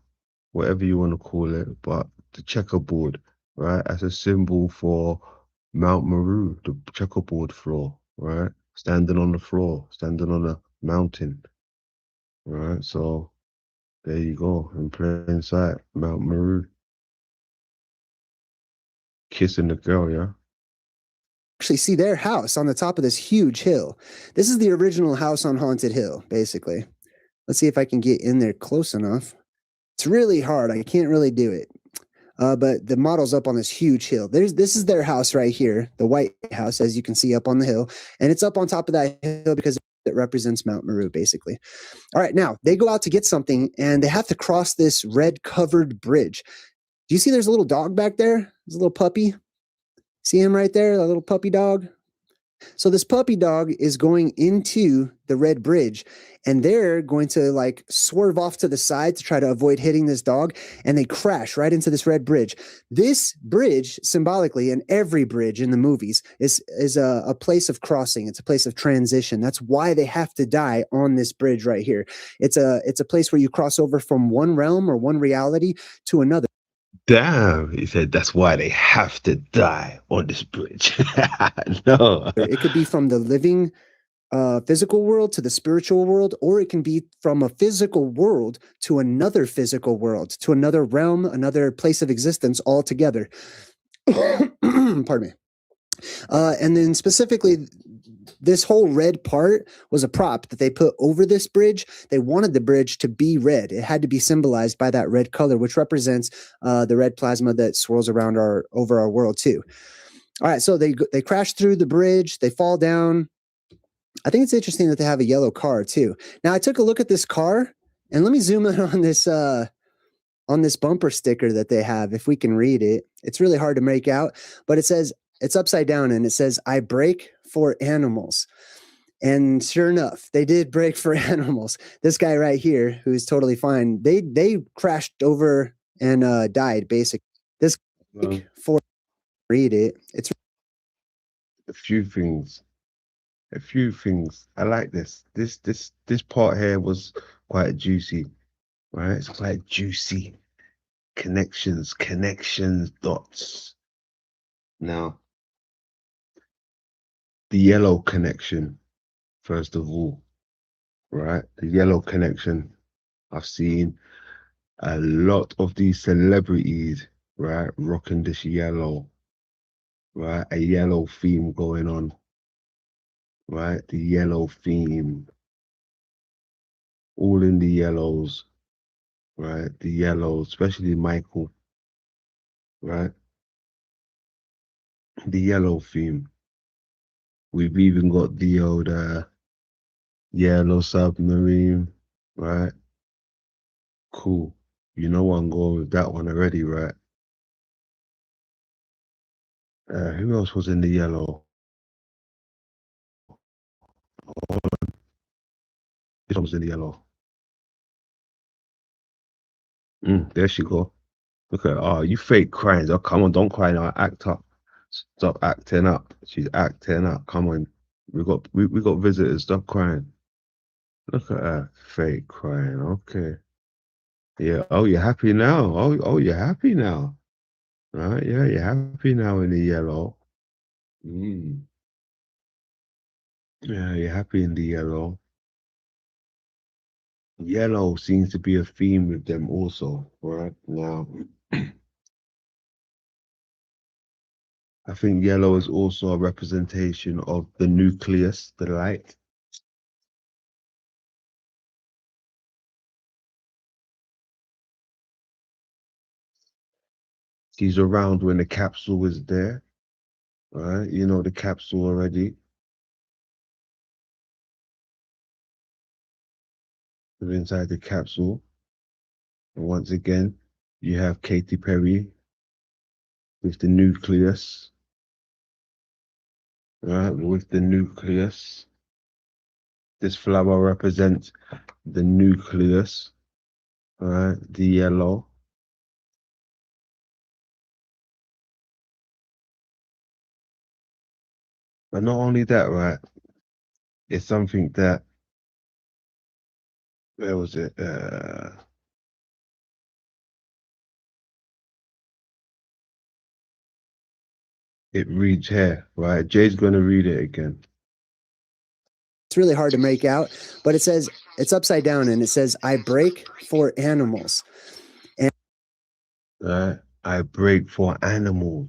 whatever you want to call it, but the checkerboard, right? As a symbol for Mount Meru, the checkerboard floor, right? Standing on the floor, standing on a mountain, right? So there you go, in plain sight, Mount Meru. Kissing the girl, yeah? Actually see their house on the top of this huge hill. This is the original house on Haunted Hill, basically. Let's see if I can get in there close enough. It's really hard. I can't really do it. But the model's up on this huge hill. This is their house right here, the White House, as you can see up on the hill. And it's up on top of that hill because it represents Mount Meru, basically. All right, now they go out to get something and they have to cross this red covered bridge. Do you see there's a little dog back there? There's a little puppy. See him right there, that little puppy dog? So this puppy dog is going into the red bridge and they're going to like swerve off to the side to try to avoid hitting this dog, and they crash right into this red bridge. This bridge, symbolically, and every bridge in the movies, is a place of crossing. It's a place of transition. That's why they have to die on this bridge right here. It's a place where you cross over from one realm or one reality to another. Damn, he said that's why they have to die on this bridge. No. It could be from the living physical world to the spiritual world, or it can be from a physical world to another physical world, to another realm, another place of existence altogether. Pardon me. And then specifically, this whole red part was a prop that they put over this bridge. They wanted the bridge to be red. It had to be symbolized by that red color, which represents the red plasma that swirls around over our world too. All right, so they crash through the bridge. They fall down. I think it's interesting that they have a yellow car too. Now I took a look at this car, and let me zoom in on this bumper sticker that they have. If we can read it, it's really hard to make out, but it says, it's upside down, and it says, "I brake for animals." And sure enough, they did brake for animals. This guy right here, who's totally fine, they crashed over and died, basically. This for read it. It's a few things. I like this. This part here was quite juicy, right? It's quite juicy. Connections, dots. Now, the yellow connection, first of all, right? The yellow connection. I've seen a lot of these celebrities, right, rocking this yellow, right? A yellow theme going on, right? The yellow theme. All in the yellows, right? The yellows, especially Michael, right? The yellow theme. We've even got the old yellow submarine, right? Cool. You know I'm going with that one already, right? Who else was in the yellow? This one was in the yellow. There she go. Look at, oh, you fake crying. Oh, come on, don't cry now. Act up. Stop acting up. She's acting up. Come on. We got visitors. Stop crying. Look at her. Fake crying. Okay. Yeah. Oh, you're happy now. Oh, you're happy now. Right? Yeah, you're happy now in the yellow. Yeah, you're happy in the yellow. Yellow seems to be a theme with them also, right? Now, I think yellow is also a representation of the nucleus, the light. He's around when the capsule was there, right? You know the capsule already. We're inside the capsule. And once again, you have Katy Perry with the nucleus. Right, with the nucleus. This flower represents the nucleus. Right, the yellow. But not only that, right? It's something that, where was it? It reads here, right? Jay's going to read it again. It's really hard to make out, but it says, it's upside down and it says, I break for animals. And Right? I break for animals.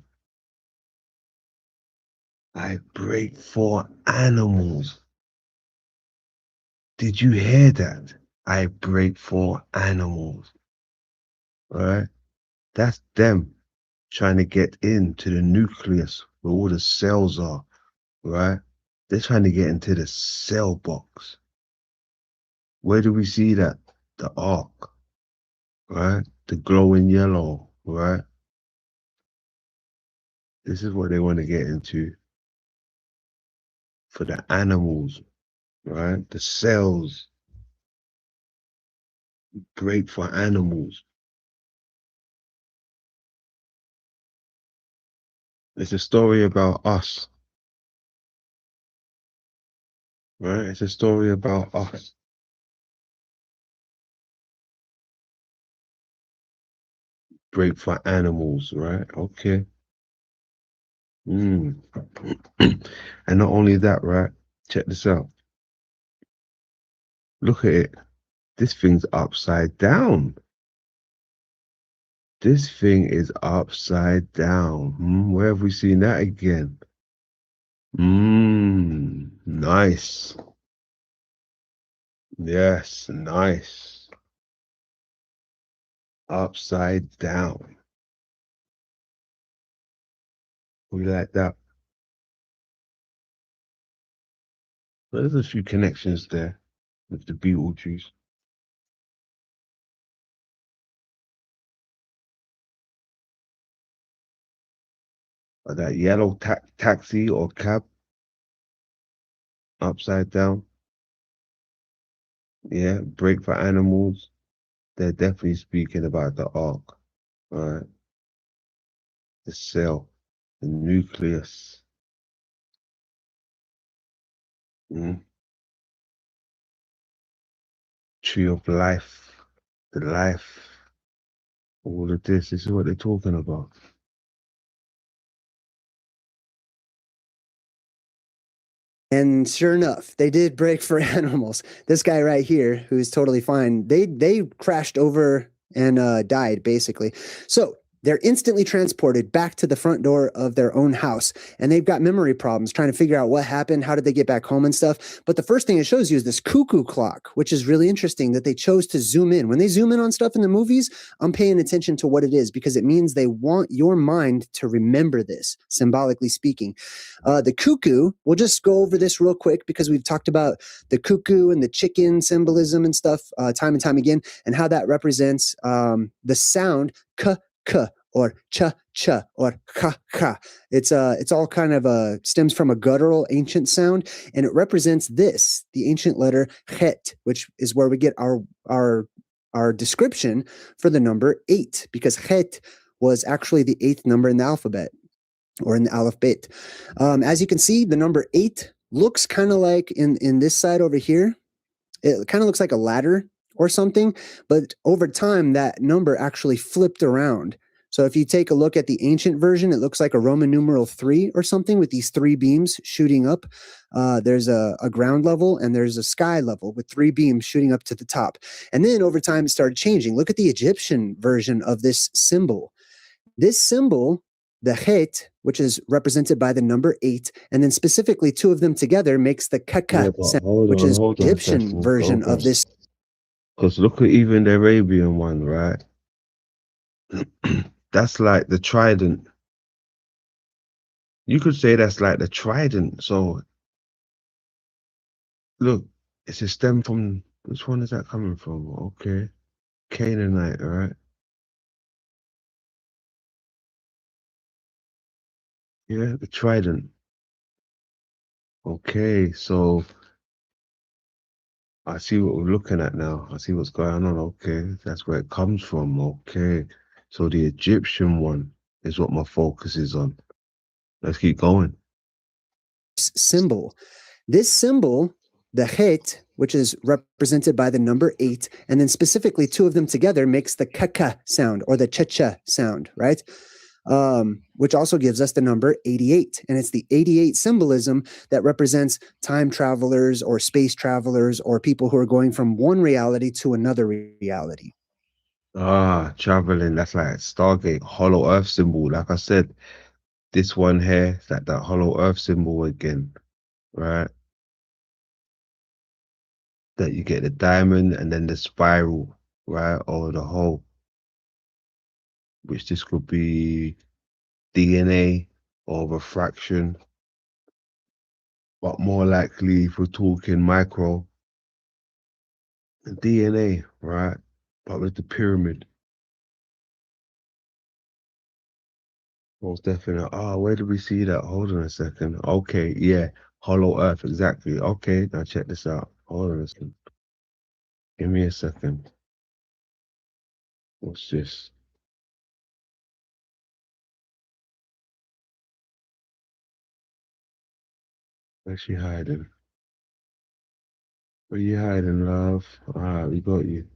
I break for animals. Did you hear that? I break for animals. Right? That's them trying to get into the nucleus where all the cells are. Right? They're trying to get into the cell box. Where do we see that? The arc. Right? The glowing yellow. Right? This is what they want to get into for the animals. Right? The cells. Great for animals. It's a story about us. Right? It's a story about us. Great for animals, right? Okay. And not only that, right? Check this out. Look at it. This thing's upside down. This thing is upside down. Where have we seen that again? Nice. Yes, nice. Upside down. We like that. There's a few connections there with the Beetlejuice. Or that yellow taxi or cab upside down. Yeah, break for animals. They're definitely speaking about the arc, right? The cell, the nucleus. Tree of life, the life. All of this is what they're talking about. And sure enough, they did break for animals. This guy right here, who's totally fine, they crashed over and died, basically. So they're instantly transported back to the front door of their own house. And they've got memory problems trying to figure out what happened, how did they get back home and stuff. But the first thing it shows you is this cuckoo clock, which is really interesting that they chose to zoom in. When they zoom in on stuff in the movies, I'm paying attention to what it is because it means they want your mind to remember this, symbolically speaking. The cuckoo, we'll just go over this real quick because we've talked about the cuckoo and the chicken symbolism and stuff time and time again, and how that represents the sound k, or cha or ha. It's all kind of stems from a guttural ancient sound, and it represents this, the ancient letter het, which is where we get our description for the number 8, because het was actually the 8th number in the alphabet, or in the alphabet. As you can see, the number 8 looks kind of like in this side over here. It kind of looks like a ladder or something, but over time that number actually flipped around. So if you take a look at the ancient version, it looks like a Roman numeral 3 or something with these 3 beams shooting up. There's a ground level and there's a sky level with 3 beams shooting up to the top. And then over time it started changing. Look at the Egyptian version of this symbol. This symbol, the het, which is represented by the number 8, and then specifically 2 of them together makes the kaka sound, which is the Egyptian version of this. Because look at even the Arabian one, right? That's like the trident. You could say that's like the trident. So look, it's a stem from, which one is that coming from? Okay. Canaanite, all right? Yeah, the trident. Okay, so I see what we're looking at now. I see what's going on. Okay, that's where it comes from. Okay, so the Egyptian one is what my focus is on. Let's keep going. Symbol. This symbol, the het, which is represented by the number 8, and then specifically two of them together makes the kaka sound or the cha-cha sound, right? Which also gives us the number 88. And it's the 88 symbolism that represents time travelers or space travelers or people who are going from one reality to another reality. Ah, traveling, that's like Stargate, hollow earth symbol. Like I said, this one here, it's like that hollow earth symbol again, right? That you get the diamond and then the spiral, right? Or the hole, which this could be DNA or refraction, but more likely if we're talking micro, DNA, right? But with the pyramid. Most definitely. Oh, where did we see that? Hold on a second. Okay, yeah. Hollow Earth, exactly. Okay, now check this out. Hold on a second. Give me a second. What's this? Where's she hiding? Where you hiding, love? Alright, we got you.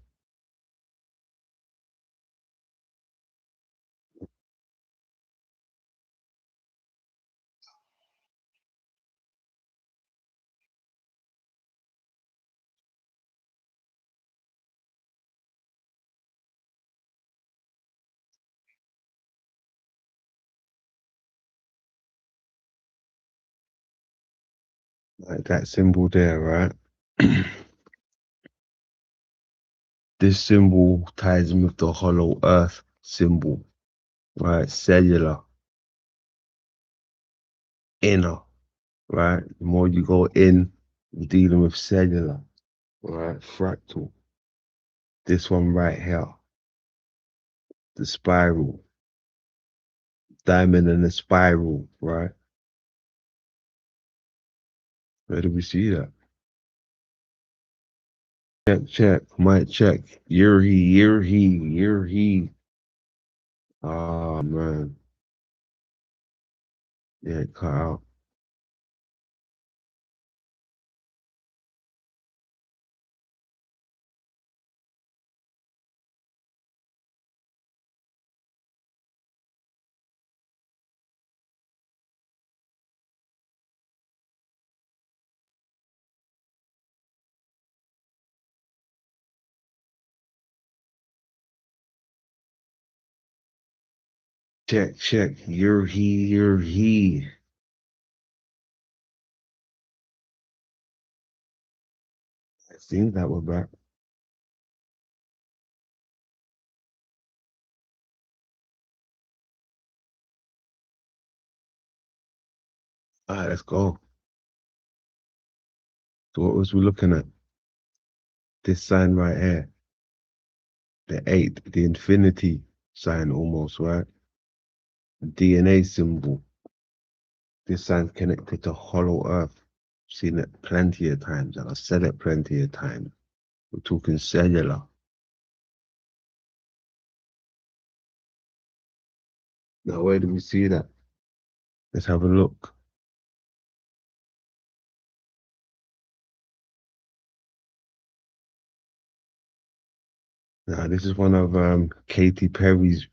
Like that symbol there, right? This symbol ties in with the hollow earth symbol, right? Cellular, inner, right? The more you go in, you're dealing with cellular, right? Fractal. This one right here, the spiral, diamond and the spiral, right? Where do we see that? Check, mic check. You're he. Oh man. Yeah, cut out. Check. You're he. I think that we're back. Alright, let's go. So what was we looking at? This sign right here. The 8, the infinity sign almost, right? DNA symbol. This sign connected to hollow earth. Seen it plenty of times, and I've said it plenty of times. We're talking cellular. Now, where do we see that? Let's have a look. Now, this is one of Katy Perry's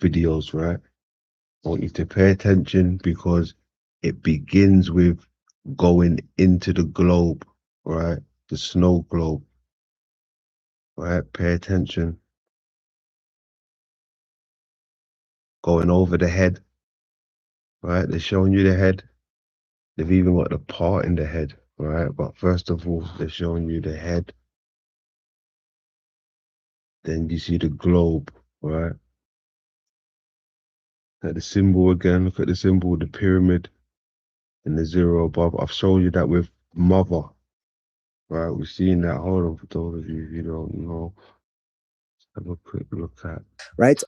videos, right? I want you to pay attention because it begins with going into the globe, right? The snow globe, right? Pay attention. Going over the head, right? They're showing you the head. They've even got the part in the head, right? But first of all, they're showing you the head. Then you see the globe, right? At the symbol again, look at the symbol, the pyramid and the zero above. I've shown you that with mother. Right, we've seen that. Hold on, for those of you who don't know. Let's have a quick look at. Right.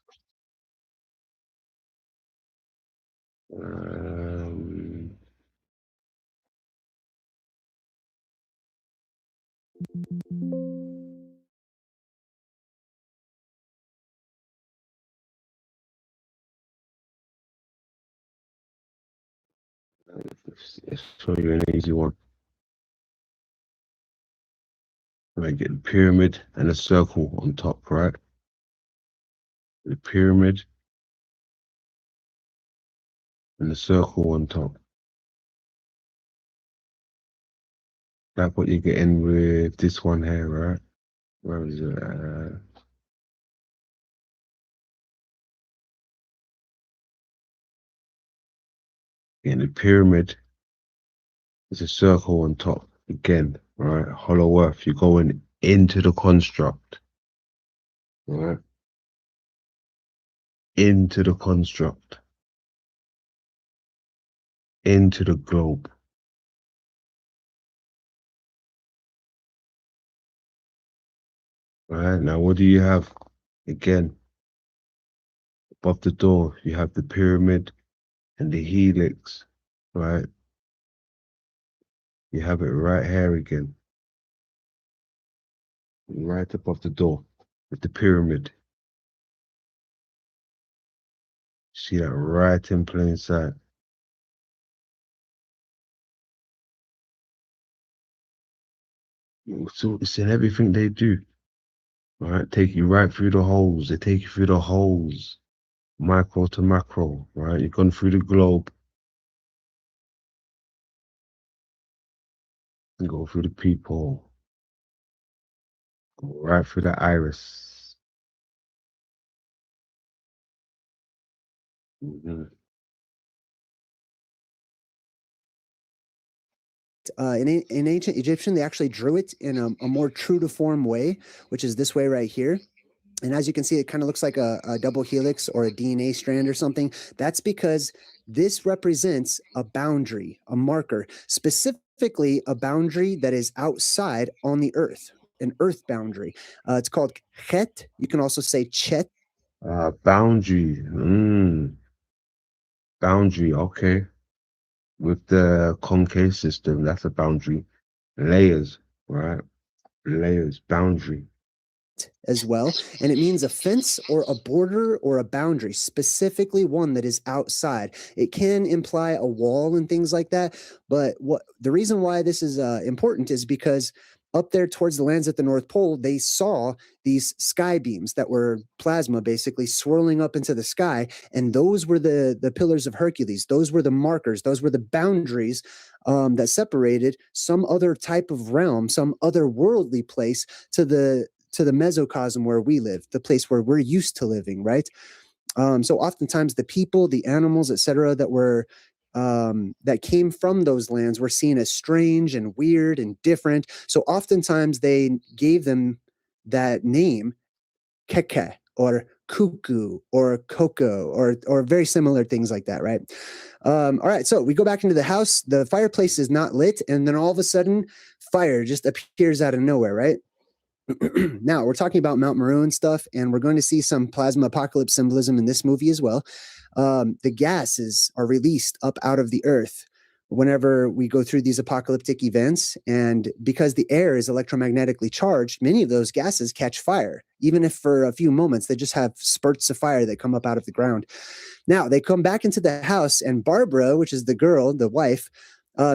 Let's show you an easy one. Right, get the pyramid and a circle on top, right? The pyramid and the circle on top. That's what you're getting with this one here, right? Where is it? In the pyramid, there's a circle on top. Again, right? Hollow earth. You're going into the construct, right? Into the construct. Into the globe. Right? Now, what do you have? Again, above the door, you have the pyramid and the helix, right? You have it right here again. Right above the door with the pyramid. See that right in plain sight. So it's in everything they do. All right, take you right through the holes. They take you through the holes, micro to macro. Right, you've gone through the globe and go through the peephole. Go right through the iris. In ancient Egyptian, they actually drew it in a more true to form way, which is this way right here. And as you can see, it kind of looks like a double helix or a DNA strand or something. That's because this represents a boundary, a marker, specifically a boundary that is outside on the earth, an earth boundary. It's called chet. You can also say chet. Boundary. Boundary, okay. With the concave system, that's a boundary. Layers, right? Layers, boundary. As well, and it means a fence or a border or a boundary, specifically one that is outside. It can imply a wall and things like that, but what the reason why this is important is because up there towards the lands at the North Pole, they saw these sky beams that were plasma basically swirling up into the sky, and those were the pillars of Hercules. Those were the markers. Those were the boundaries that separated some other type of realm, some otherworldly place to the mesocosm where we live, the place where we're used to living, right? So oftentimes the people, the animals, etc., that were that came from those lands were seen as strange and weird and different. So oftentimes they gave them that name, keke or cuckoo or cocoa or very similar things like that, right? All right, so we go back into the house. The fireplace is not lit, and then all of a sudden, fire just appears out of nowhere, right? Now we're talking about Mount Meru and stuff, and we're going to see some plasma apocalypse symbolism in this movie as well. The gases are released up out of the earth whenever we go through these apocalyptic events, and because the air is electromagnetically charged, many of those gases catch fire. Even if for a few moments they just have spurts of fire that come up out of the ground. Now they come back into the house, and Barbara, which is the girl, the wife,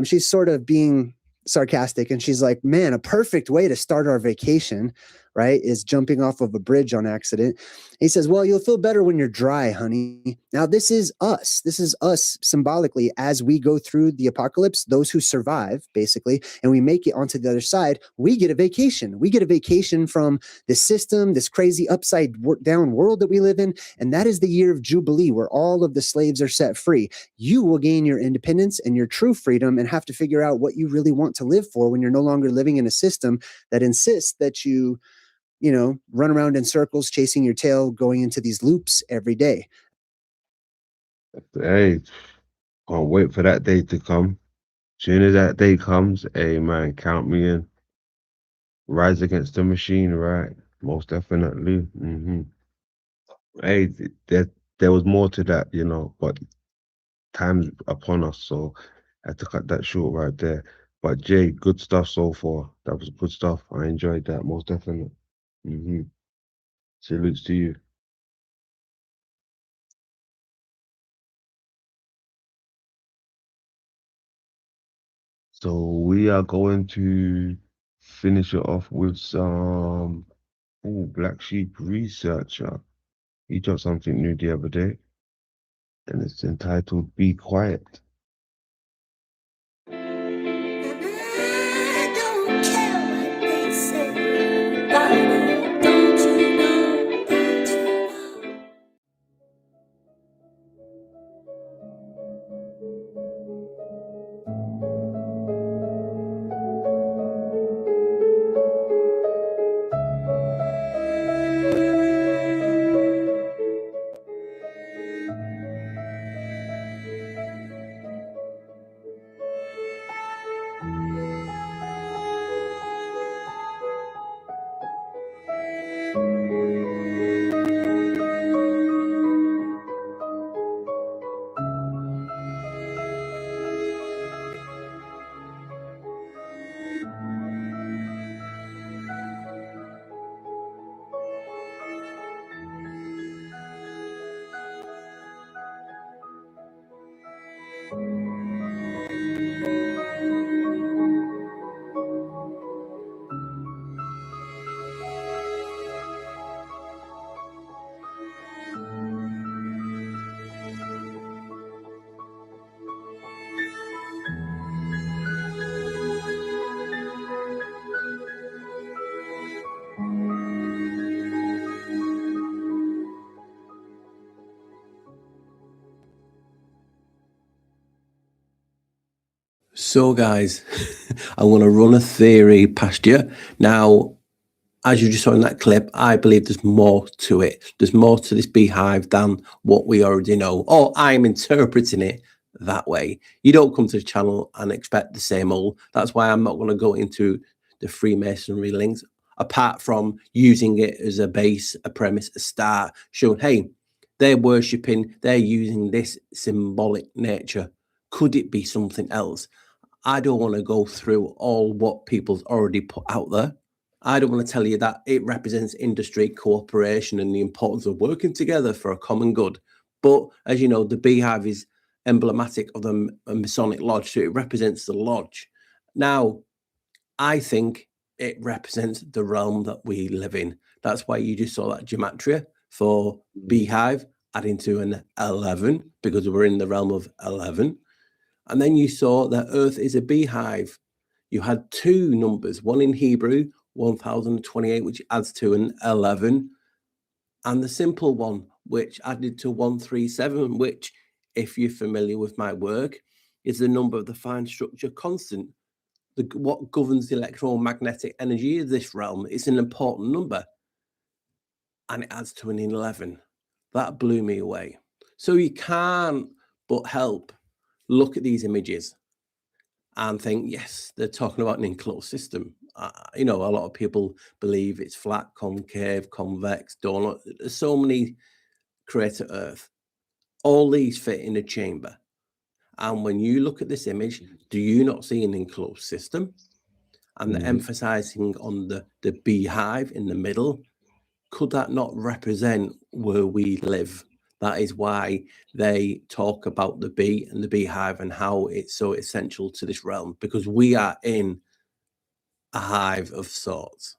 she's sort of being sarcastic, and she's like, man, a perfect way to start our vacation, right, is jumping off of a bridge on accident. He says, well, you'll feel better when you're dry, honey. Now this is us symbolically as we go through the apocalypse. Those who survive, basically, and we make it onto the other side, we get a vacation from this system, this crazy upside down world that we live in. And that is the year of Jubilee, where all of the slaves are set free. You will gain your independence and your true freedom and have to figure out what you really want to live for when you're no longer living in a system that insists that you run around in circles, chasing your tail, going into these loops every day. Hey, can't wait for that day to come. Soon as that day comes, hey man, count me in. Rise Against the Machine, right? Most definitely. Hey, there was more to that, but time's upon us, so I had to cut that short right there. But Jay, good stuff so far. That was good stuff. I enjoyed that most definitely. hmm Salutes to you. So we are going to finish it off with some Black Sheep Researcher. He dropped something new the other day, and it's entitled Be Quiet. So, guys, I'm going to run a theory past you. Now, as you just saw in that clip, I believe there's more to it. There's more to this beehive than what we already know, or I'm interpreting it that way. You don't come to the channel and expect the same old. That's why I'm not going to go into the Freemasonry links, apart from using it as a base, a premise, a start, showing, hey, they're worshipping, they're using this symbolic nature. Could it be something else? I don't want to go through all what people's already put out there. I don't want to tell you that it represents industry, cooperation, and the importance of working together for a common good. But as you know, the beehive is emblematic of the Masonic Lodge, so it represents the lodge. Now, I think it represents the realm that we live in. That's why you just saw that gematria for beehive adding to an 11, because we're in the realm of 11. And then you saw that Earth is a beehive. You had two numbers, one in Hebrew, 1028, which adds to an 11, and the simple one, which added to 137, which, if you're familiar with my work, is the number of the fine structure constant. What governs the electromagnetic energy of this realm. It's an important number, and it adds to an 11. That blew me away. So you can't but help look at these images and think, yes, they're talking about an enclosed system. A lot of people believe it's flat, concave, convex, donut. There's so many crater Earth. All these fit in a chamber. And when you look at this image, do you not see an enclosed system? And the emphasizing on the beehive in the middle, could that not represent where we live? That is why they talk about the bee and the beehive and how it's so essential to this realm, because we are in a hive of sorts.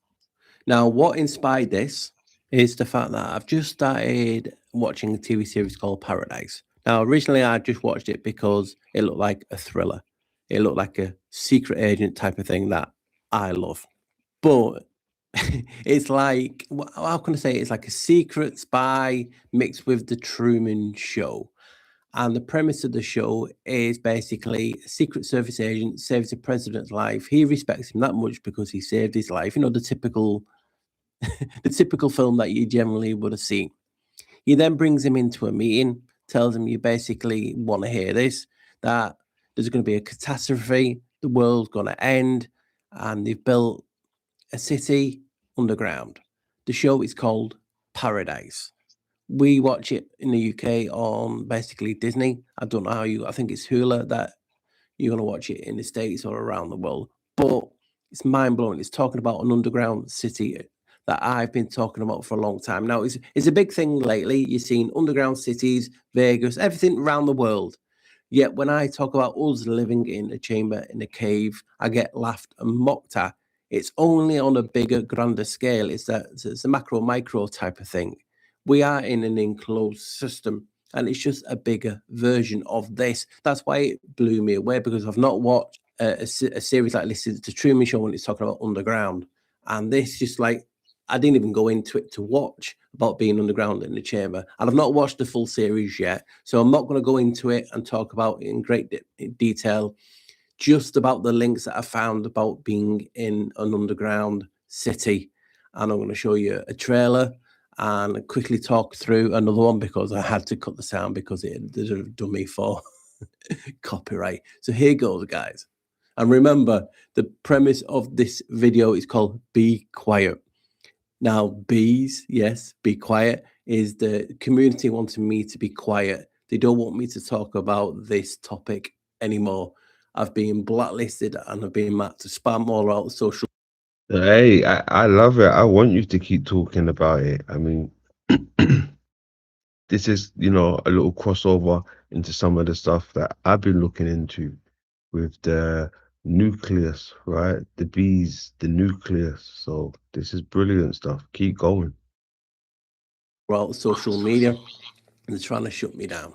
Now, what inspired this is the fact that I've just started watching a TV series called Paradise. Now, originally I just watched it because it looked like a thriller. It looked like a secret agent type of thing that I love. But it's like, how can I say it? It's like a secret spy mixed with the Truman Show. And the premise of the show is basically a Secret Service agent saves the president's life. He respects him that much because he saved his life. You know, the typical the typical film that you generally would have seen. He then brings him into a meeting tells them you basically want to hear this, that there's going to be a catastrophe, the world's going to end, and they've built a city underground. The show is called Paradise. We watch it in the UK on basically Disney. I don't know how I think it's Hulu that you're going to watch it in the States or around the world. But it's mind-blowing. It's talking about an underground city that I've been talking about for a long time. Now, it's a big thing lately. You've seen underground cities, Vegas, everything around the world. Yet when I talk about us living in a chamber, in a cave, I get laughed and mocked at. It's only on a bigger, grander scale. It's a macro, micro type of thing. We are in an enclosed system, and it's just a bigger version of this. That's why it blew me away, because I've not watched a series like this. It's the Truman Show when it's talking about underground. And this just like, I didn't even go into it to watch about being underground in the chamber. And I've not watched the full series yet. So I'm not going to go into it and talk about it in great detail, just about the links that I found about being in an underground city. And I'm going to show you a trailer and quickly talk through another one, because I had to cut the sound because it would have done me for copyright. So here goes, guys. And remember, the premise of this video is called Be Quiet. Now, bees, yes, be quiet, is the community wanting me to be quiet. They don't want me to talk about this topic anymore. I've been blacklisted and I've been marked to spam all out social. Hey, I love it. I want you to keep talking about it. I mean, this is, a little crossover into some of the stuff that I've been looking into with the nucleus, right? The bees, the nucleus. So this is brilliant stuff. Keep going. Well, social media, they're trying to shut me down.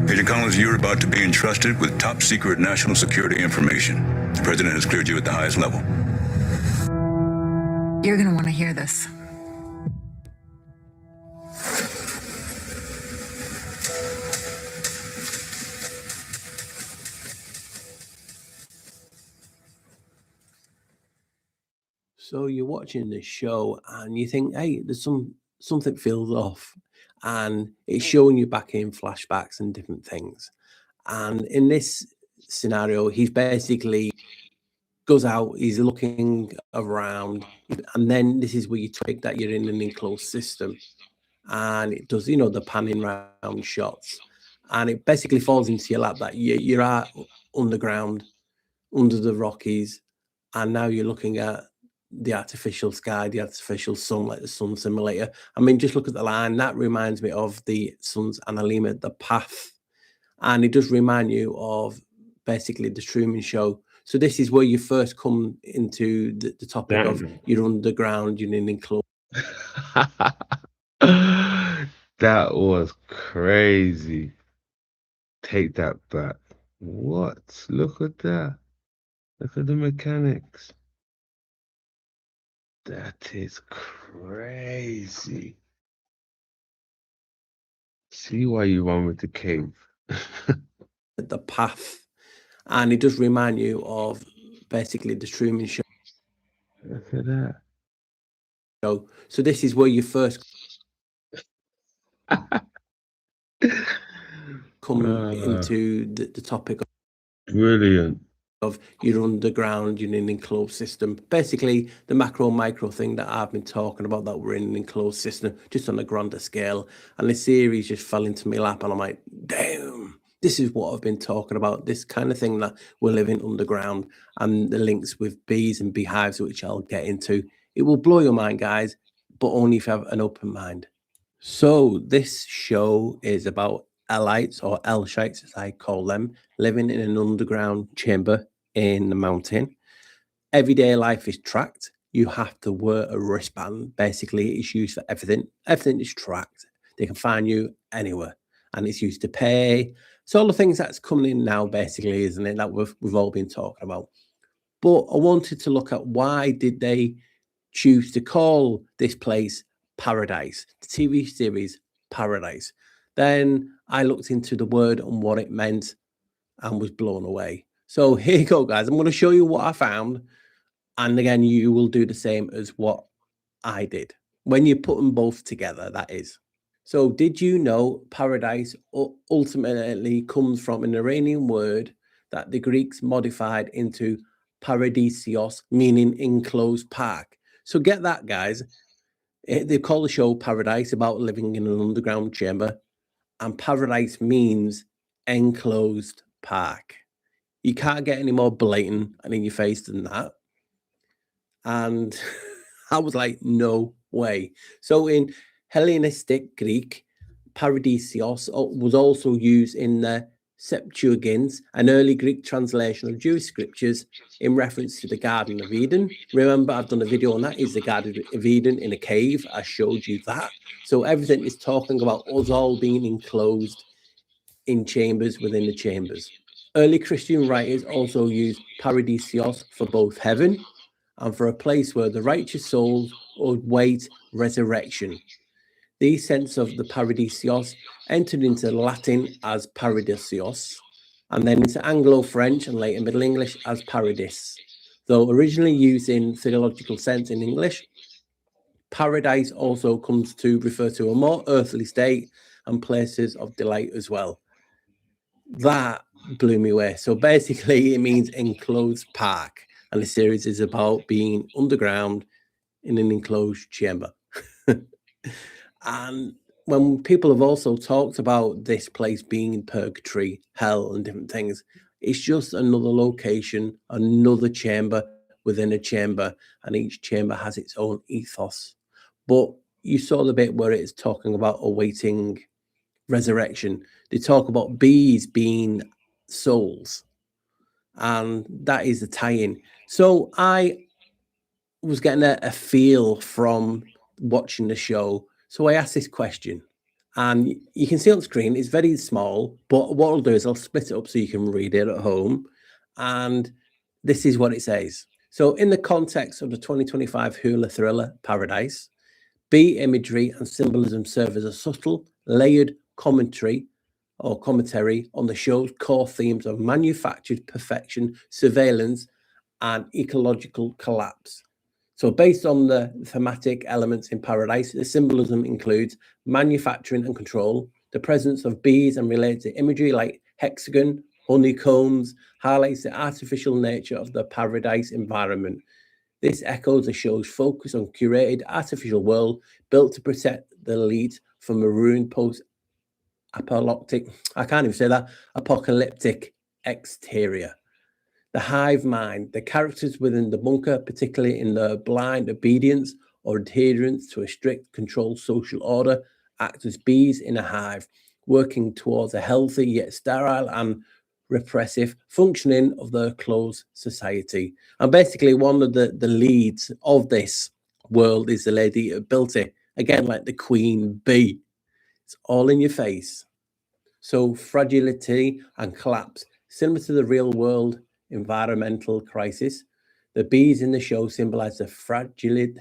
Agent Collins, you're about to be entrusted with top secret national security information. The president has cleared you at the highest level. You're going to want to hear this. So you're watching this show and you think, hey, there's something feels off, and it's showing you back in flashbacks and different things. And in this scenario, he's basically goes out, he's looking around, and then this is where you take that you're in an enclosed system, and it does, the panning round shots, and it basically falls into your lap that you're at underground, under the Rockies, and now you're looking at the artificial sky, the artificial sun, like the sun simulator. I mean, just look at the line. That reminds me of the Sun's Analema, The Path. And it does remind you of basically the Truman Show. So this is where you first come into the topic of you're underground, you're in enclosed. That was crazy. Take that back. What? Look at that. Look at the mechanics. That is crazy. See why you run with the cave. The Path. And it does remind you of basically the Truman Show. Look at that. So this is where you first come into the topic of brilliant. Of you're underground, you're in an enclosed system. Basically, the macro micro thing that I've been talking about, that we're in an enclosed system, just on a grander scale. And the series just fell into my lap, and I'm like, damn, this is what I've been talking about. This kind of thing that we're living underground, and the links with bees and beehives, which I'll get into. It will blow your mind, guys, but only if you have an open mind. So this show is about Elites, or Elshites as I call them, living in an underground chamber in the mountain. Everyday life is tracked. You have to wear a wristband. Basically, it's used for everything. Everything is tracked. They can find you anywhere, and it's used to pay. So all the things that's coming in now, basically, isn't it, that we've all been talking about. But I wanted to look at why did they choose to call this place Paradise, the TV series Paradise. Then I looked into the word and what it meant and was blown away. So here you go, guys. I'm going to show you what I found. And again, you will do the same as what I did. When you put them both together, that is. So did you know paradise ultimately comes from an Iranian word that the Greeks modified into paradisios, meaning enclosed park? So get that, guys. They call the show Paradise, about living in an underground chamber, and paradise means enclosed park. You can't get any more blatant and in your face than that. And I was like, no way. So in Hellenistic Greek, paradisios was also used in the Septuagint, an early Greek translation of Jewish scriptures, in reference to the Garden of Eden. Remember, I've done a video on that. Is the Garden of Eden in a cave? I showed you that. So everything is talking about us all being enclosed in chambers within the chambers. Early Christian writers also used paradisios for both heaven and for a place where the righteous souls would wait resurrection. These sense of the paradisios entered into Latin as paradisios, and then into Anglo-French and later Middle English as paradis. Though originally used in theological sense in English, paradise also comes to refer to a more earthly state and places of delight as well. That blew me away. So basically it means enclosed park, and the series is about being underground in an enclosed chamber. And when people have also talked about this place being in purgatory, hell, and different things, it's just another location, another chamber within a chamber, and each chamber has its own ethos. But you saw the bit where it's talking about awaiting resurrection. They talk about bees being souls, and that is the tie-in. So I was getting a feel from watching the show. So I asked this question, and you can see on screen, it's very small, but what I'll do is I'll split it up so you can read it at home. And this is what it says. So in the context of the 2025 hula thriller Paradise, bee imagery and symbolism serve as a subtle, layered commentary on the show's core themes of manufactured perfection, surveillance, and ecological collapse. So based on the thematic elements in Paradise, the symbolism includes manufacturing and control, the presence of bees and related imagery like hexagon, honeycombs, highlights the artificial nature of the Paradise environment. This echoes the show's focus on curated artificial world built to protect the elite from a ruined apocalyptic exterior. The hive mind, the characters within the bunker, particularly in their blind obedience or adherence to a strict controlled social order, act as bees in a hive, working towards a healthy yet sterile and repressive functioning of the closed society. And basically one of the leads of this world is the lady who built it. Again, like the queen bee. It's all in your face. So fragility and collapse, similar to the real world environmental crisis. The bees in the show symbolize the fragility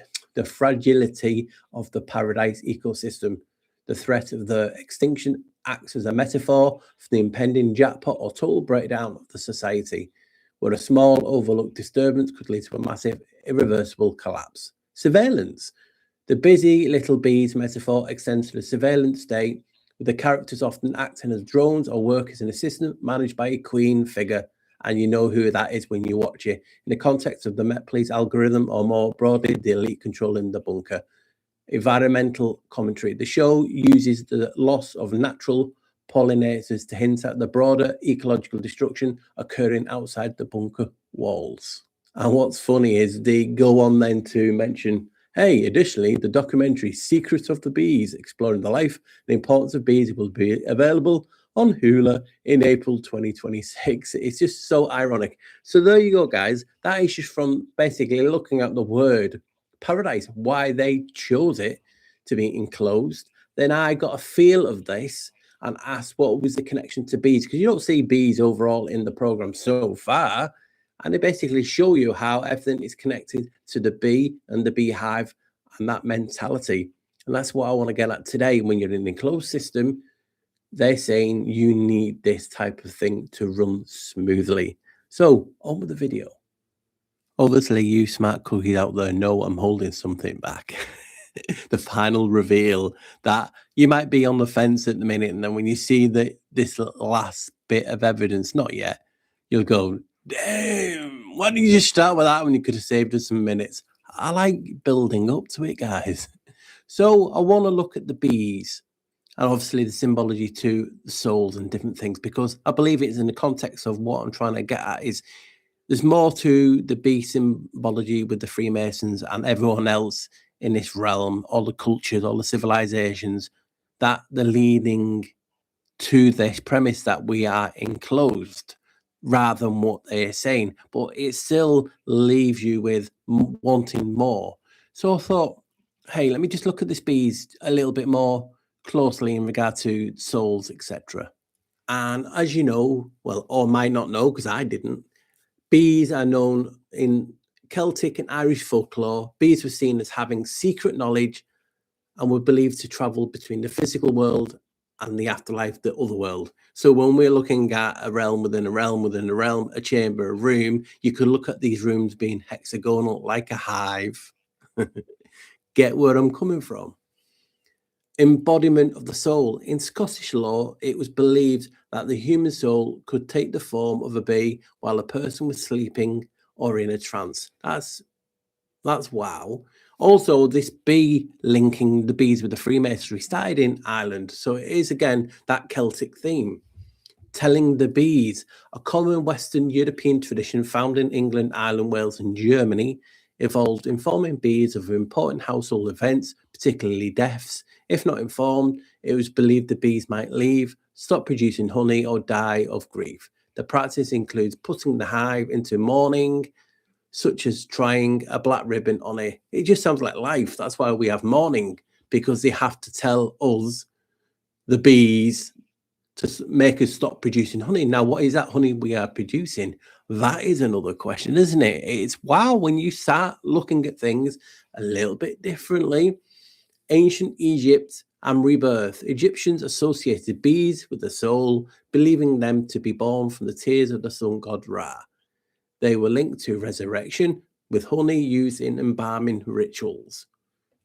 of the Paradise ecosystem. The threat of the extinction acts as a metaphor for the impending jackpot or total breakdown of the society, where a small overlooked disturbance could lead to a massive irreversible collapse. Surveillance. The busy little bees metaphor extends to the surveillance state, with the characters often acting as drones or work as an assistant managed by a queen figure. And you know who that is when you watch it. In the context of the Met Police algorithm, or more broadly, the elite controlling the bunker. Environmental commentary. The show uses the loss of natural pollinators to hint at the broader ecological destruction occurring outside the bunker walls. And what's funny is they go on then to mention, hey, additionally, the documentary Secrets of the Bees, exploring the life and importance of bees, will be available on Hula in April 2026. It's just so ironic. So there you go, guys. That is just from basically looking at the word paradise, why they chose it to be enclosed. Then I got a feel of this and asked what was the connection to bees, because you don't see bees overall in the program so far. And they basically show you how everything is connected to the bee and the beehive and that mentality. And that's what I want to get at today. When you're in an enclosed system, they're saying you need this type of thing to run smoothly. So on with the video. Obviously, you smart cookies out there know I'm holding something back. the final reveal that you might be on the fence at the minute, and then when you see this last bit of evidence, not yet, you'll go, damn, why didn't you just start with that when you could have saved us some minutes? I like building up to it, guys. So I want to look at the bees and obviously the symbology to the souls and different things, because I believe it's in the context of what I'm trying to get at is there's more to the bee symbology with the Freemasons and everyone else in this realm, all the cultures, all the civilizations, that they're leading to this premise that we are enclosed rather than what they're saying. But it still leaves you with wanting more. So I thought, hey, let me just look at this bees a little bit more closely in regard to souls, etc. And as you know, well, or might not know because I didn't, bees are known in Celtic and Irish folklore. Bees were seen as having secret knowledge and were believed to travel between the physical world and the afterlife, the other world. So when we're looking at a realm within a realm within a realm, a chamber, a room, you could look at these rooms being hexagonal like a hive. Get where I'm coming from. Embodiment of the soul. In Scottish law, it was believed that the human soul could take the form of a bee while a person was sleeping or in a trance. That's wow. Also, this bee linking the bees with the Freemasonry started in Ireland. So it is, again, that Celtic theme. Telling the bees, a common Western European tradition found in England, Ireland, Wales, and Germany, evolved informing bees of important household events, particularly deaths. If not informed, it was believed the bees might leave, stop producing honey, or die of grief. The practice includes putting the hive into mourning, such as tying a black ribbon on it. It just sounds like life. That's why we have mourning, because they have to tell us, the bees, to make us stop producing honey. Now, what is that honey we are producing? That is another question, isn't it? It's wow when you start looking at things a little bit differently. Ancient Egypt and rebirth. Egyptians associated bees with the soul, believing them to be born from the tears of the sun god Ra. They were linked to resurrection, with honey used in embalming rituals.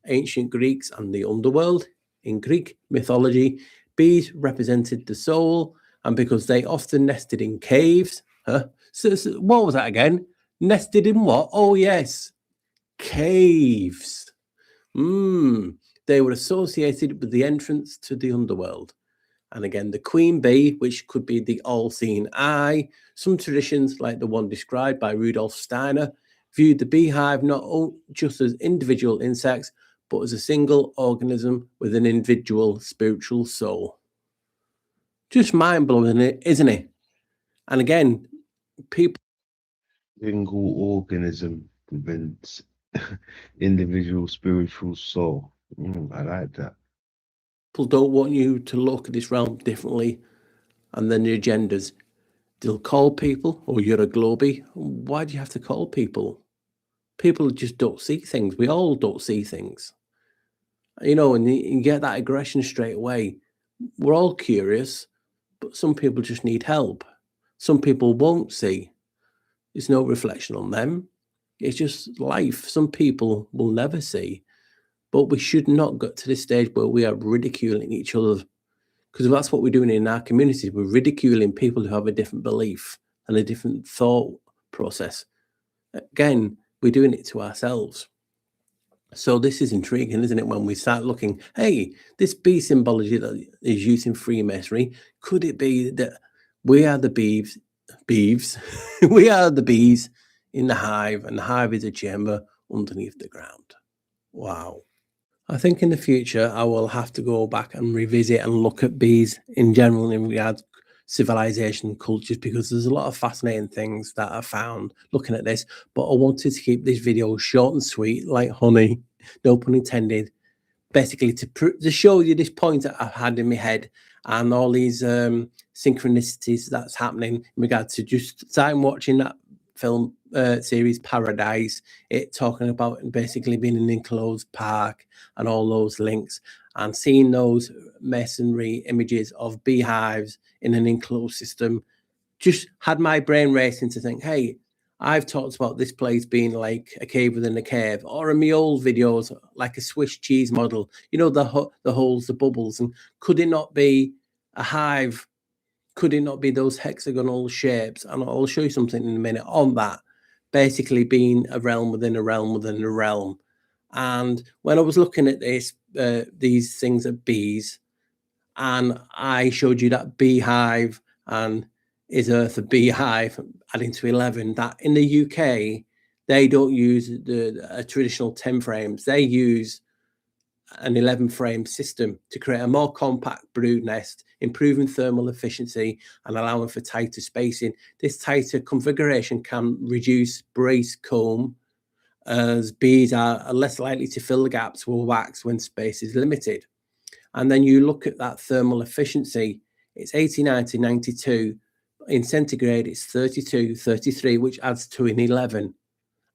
Ancient Greeks and the underworld. In Greek mythology, bees represented the soul, and because they often nested in caves. So what was that again? Nested in what? Oh, yes, caves. They were associated with the entrance to the underworld. And again, the queen bee, which could be the all-seeing eye. Some traditions, like the one described by Rudolf Steiner, viewed the beehive not just as individual insects, but as a single organism with an individual spiritual soul. Just mind-blowing, isn't it? And again, people... Single organism with an individual spiritual soul. I like that. People don't want you to look at this realm differently, and then the agendas. They'll call people, oh, you're a globie. Why do you have to call people? People just don't see things. We all don't see things. You know, and you get that aggression straight away. We're all curious, but some people just need help. Some people won't see. There's no reflection on them. It's just life. Some people will never see. But we should not get to this stage where we are ridiculing each other, because that's what we're doing in our communities. We're ridiculing people who have a different belief and a different thought process. Again, we're doing it to ourselves. So this is intriguing, isn't it? When we start looking, hey, this bee symbology that is used in Freemasonry, could it be that we are the bees, we are the bees in the hive, and the hive is a chamber underneath the ground? Wow. I think in the future, I will have to go back and revisit and look at bees in general in regards to civilization cultures, because there's a lot of fascinating things that I found looking at this. But I wanted to keep this video short and sweet, like honey, no pun intended, basically to show you this point that I've had in my head and all these synchronicities that's happening in regard to just starting watching that film series Paradise, it talking about basically being in an enclosed park and all those links, and seeing those masonry images of beehives in an enclosed system just had my brain racing to think, hey, I've talked about this place being like a cave within a cave, or in my old videos, like a Swiss cheese model. You know, the holes, the bubbles, and could it not be a hive? Could it not be those hexagonal shapes? And I'll show you something in a minute on that. Basically, being a realm within a realm within a realm. And when I was looking at this, these things are bees, and I showed you that beehive and is Earth a beehive, adding to 11, that in the UK, they don't use the traditional 10 frames. They use an 11 frame system to create a more compact brood nest, improving thermal efficiency and allowing for tighter spacing. This tighter configuration can reduce brace comb, as bees are less likely to fill the gaps with wax when space is limited. And then you look at that thermal efficiency, it's 89 to 92. In centigrade, it's 32, 33, which adds to an 11.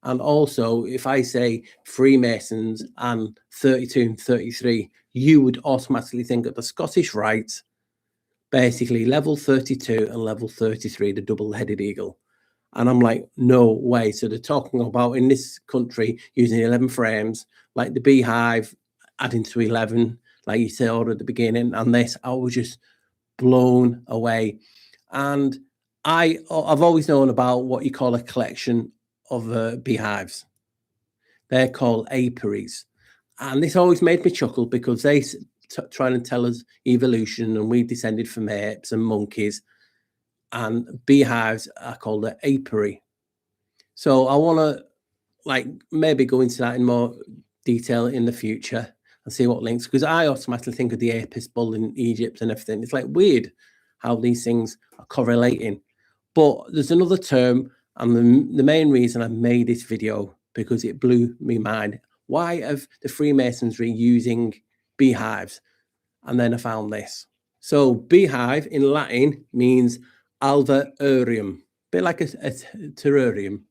And also, if I say Freemasons and 32 and 33, you would automatically think of the Scottish Rite, basically level 32 and level 33, the double-headed eagle. And I'm like, no way. So they're talking about in this country using 11 frames, like the beehive adding to 11, like you said at the beginning. And this, I was just blown away. And I've always known about what you call a collection of beehives. They're called apiaries. And this always made me chuckle because they try and tell us evolution, and we descended from apes and monkeys. And beehives are called an apiary. So I want to like maybe go into that in more detail in the future and see what links, because I automatically think of the Apis bull in Egypt and everything. It's like weird how these things are correlating. But there's another term, and the main reason I made this video, because it blew me mind. Why have the Freemasonry using beehives? And then I found this. So beehive in Latin means alvearium, bit like a terrarium,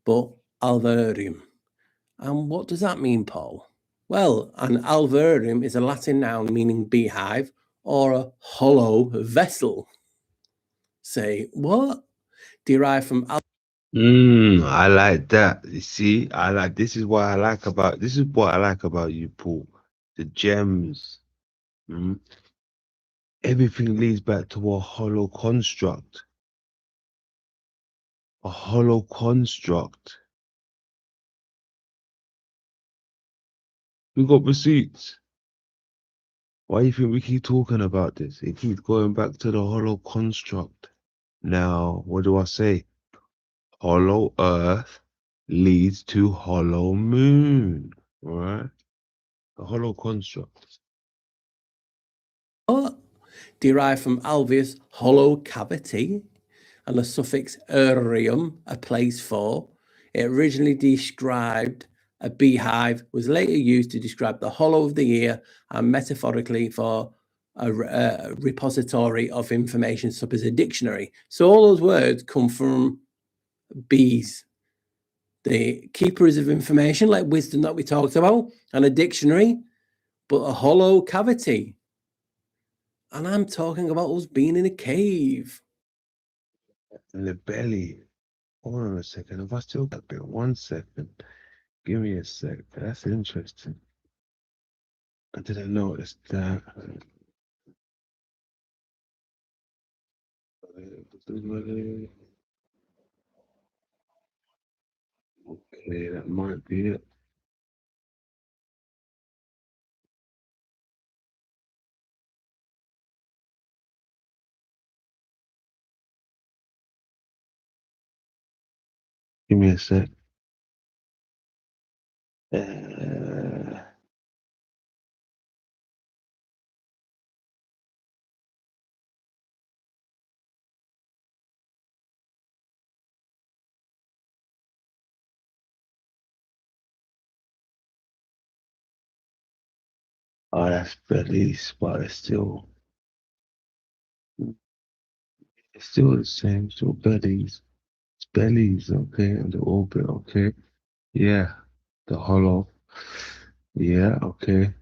but alvearium. And what does that mean, Paul? Well, an alvearium is a Latin noun meaning beehive or a hollow vessel. Say, what? Derived from I like that. You see, this is what I like about you, Paul. The gems. Mm. Everything leads back to a hollow construct. A hollow construct. We got receipts. Why do you think we keep talking about this? It keeps going back to the hollow construct. Now, what do I say? Hollow Earth leads to hollow moon, right? A hollow construct. derived from alveus, hollow cavity, and the suffix "arium," a place for. It originally described a beehive, was later used to describe the hollow of the ear, and metaphorically for a repository of information, such as a dictionary. So all those words come from bees. The keepers of information, like wisdom that we talked about, and a dictionary, but a hollow cavity. And I'm talking about us being in a cave. In the belly. Hold on a second. Have I still got a bit? 1 second. Give me a sec. That's interesting. I didn't notice that. Okay, that might be it. Give me a sec. Oh, that's bellies, but it's still the same. Still bellies. It's bellies, okay, and the orbit, okay. Yeah, the hollow. Yeah, okay.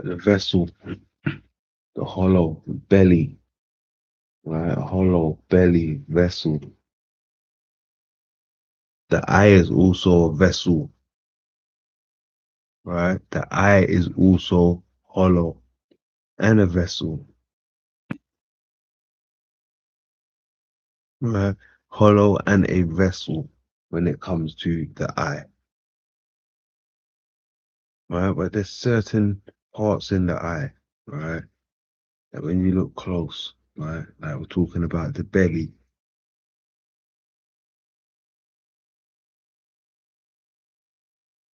the vessel, the hollow belly, right? Hollow belly vessel. The eye is also a vessel, right? The eye is also hollow and a vessel, right? Hollow and a vessel when it comes to the eye, right? But there's certain parts in the eye, right? That when you look close, right? Like we're talking about the belly.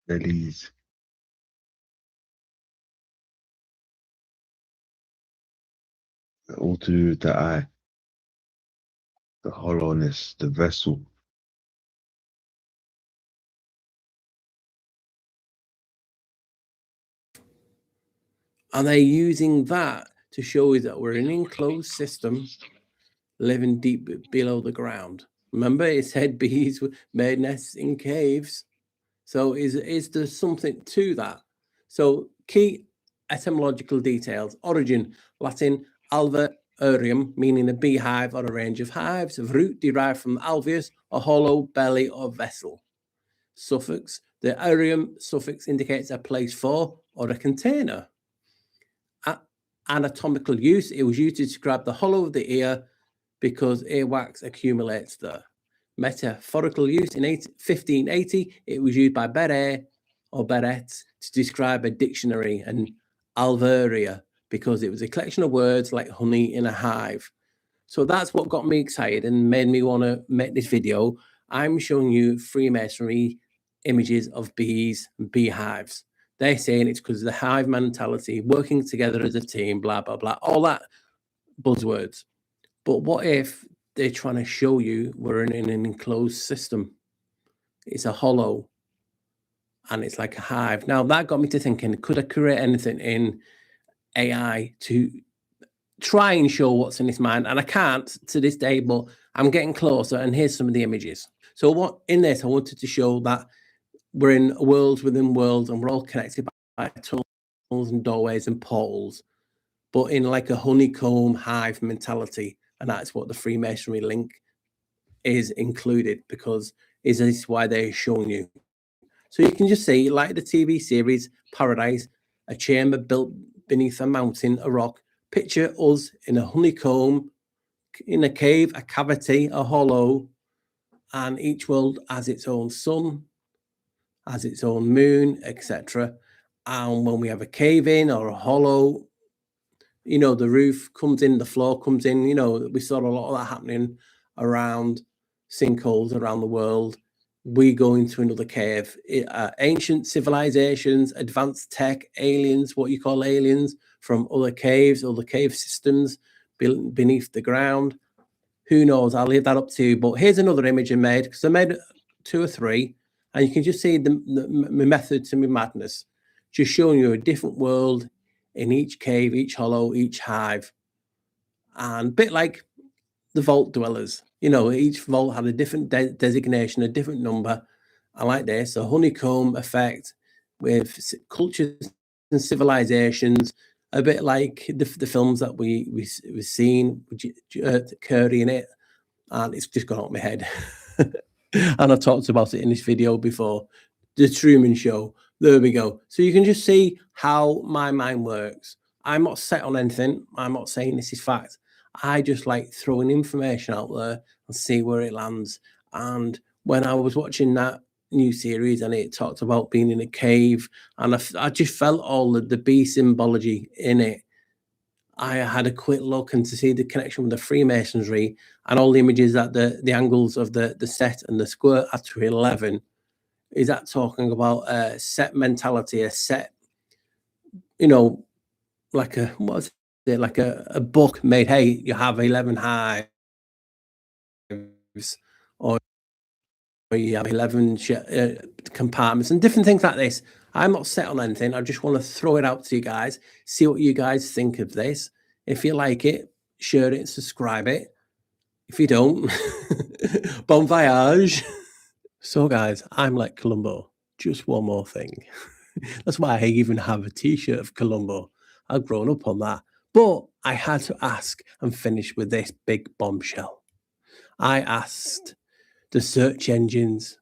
Bellies. All to do with the eye, the hollowness, the vessel. And they're using that to show you that we're an enclosed system living deep below the ground. Remember, it said bees made nests in caves. So is there something to that? So key etymological details. Origin, Latin alva aurium, meaning a beehive or a range of hives, of root derived from alveus, a hollow belly or vessel. Suffix, the aurium suffix indicates a place for or a container. Anatomical use, it was used to describe the hollow of the ear because earwax accumulates there. Metaphorical use, in 1580, it was used by Beret or Berets to describe a dictionary, and alveria because it was a collection of words like honey in a hive. So that's what got me excited and made me want to make this video. I'm showing you Freemasonry images of bees and beehives. They're saying it's because of the hive mentality, working together as a team, blah, blah, blah, all that buzzwords. But what if they're trying to show you we're in an enclosed system? It's a hollow and it's like a hive. Now, that got me to thinking, could I create anything in AI to try and show what's in his mind? And I can't to this day, but I'm getting closer, and here's some of the images. So what in this, I wanted to show that we're in worlds within worlds, and we're all connected by tunnels and doorways and portals, but in like a honeycomb hive mentality. And that's what the Freemasonry link is included, because is this why they're showing you. So you can just see, like the TV series Paradise, a chamber built beneath a mountain, a rock. Picture us in a honeycomb, in a cave, a cavity, a hollow, and each world has its own sun, has its own moon, etc. And when we have a cave in or a hollow, you know, the roof comes in, the floor comes in, you know, we saw a lot of that happening around sinkholes around the world. We go into another cave. Ancient civilizations, advanced tech, aliens, what you call aliens, from other caves, other cave systems beneath the ground. Who knows? I'll leave that up to you. But here's another image I made, because I made 2 or 3, and you can just see my method to my madness, just showing you a different world in each cave, each hollow, each hive, and a bit like the vault dwellers. You know, each vault had a different designation, a different number. I like this, a honeycomb effect with cultures and civilizations, a bit like the films that we've seen, Curry in it, and it's just gone out of my head. And I've talked about it in this video before, The Truman Show. There we go. So you can just see how my mind works. I'm not set on anything. I'm not saying this is fact. I just like throwing information out there and see where it lands. And when I was watching that new series and it talked about being in a cave, and I just felt all the bee symbology in it, I had a quick look and to see the connection with the Freemasonry and all the images that the angles of the set and the square at 11. Is that talking about a set mentality, a set, you know, like a, what is it, like a book made, hey, you have 11 hives, or you have 11 compartments and different things like this. I'm not set on anything. I just want to throw it out to you guys, see what you guys think of this. If you like it, share it, subscribe it. If you don't, bon voyage. So guys, I'm like Columbo. Just one more thing. That's why I even have a t-shirt of Columbo. I've grown up on that. But I had to ask and finish with this big bombshell. I asked the search engines,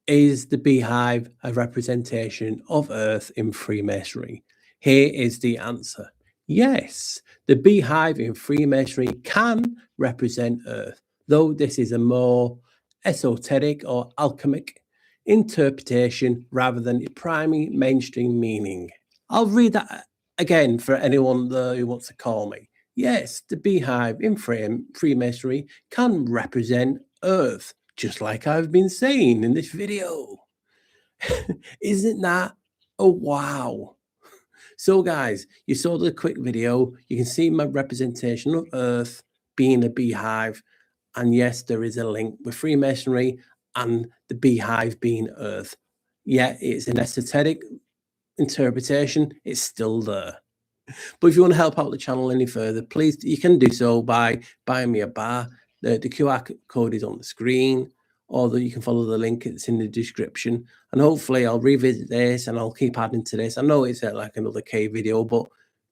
is the beehive a representation of Earth in Freemasonry? Here is the answer. Yes, the beehive in Freemasonry can represent Earth, though this is a more esoteric or alchemic interpretation rather than a primary mainstream meaning. I'll read that again for anyone who wants to call me. Yes, the beehive in Freemasonry can represent Earth, just like I've been saying in this video. Isn't that a wow? So guys, you saw the quick video. You can see my representation of Earth being a beehive. And yes, there is a link with Freemasonry and the beehive being Earth. Yeah, it's an esoteric interpretation. It's still there. But if you want to help out the channel any further, please, you can do so by buying me a bar. The QR code is on the screen, or that you can follow the link. It's in the description. And hopefully I'll revisit this and I'll keep adding to this. I know it's like another K video, but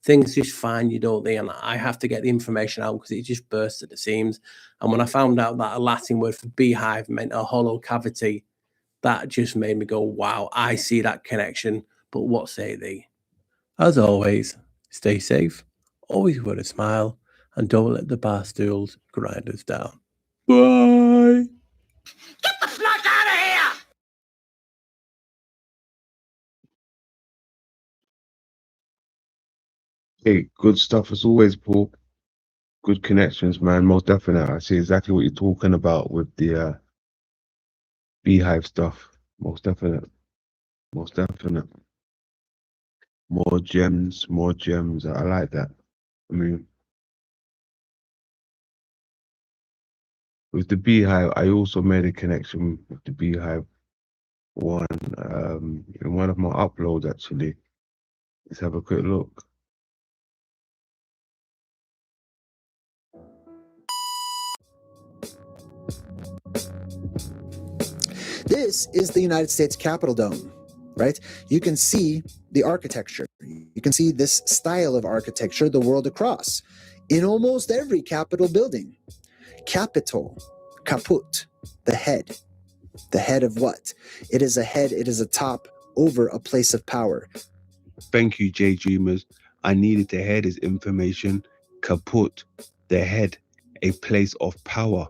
things just find you, don't they? And I have to get the information out because it just bursts at the seams. And when I found out that a Latin word for beehive meant a hollow cavity, that just made me go, wow, I see that connection. But what say thee? As always, stay safe, always wear a smile, and don't let the bar stools grind us down. Bye! Get the fuck out of here! Hey, good stuff as always, Paul. Good connections, man. Most definitely. I see exactly what you're talking about with the beehive stuff. Most definite. Most definite. More gems, more gems. I like that. I mean, with the beehive, I also made a connection with the beehive one in one of my uploads actually. Let's have a quick look. This is the United States Capitol Dome, right? You can see the architecture. You can see this style of architecture the world across in almost every Capitol building. Capitol, caput, the head. The head of what? It is a head, it is a top over a place of power. Thank you, J Dreamers. I needed the head as information. Kaput, the head, a place of power.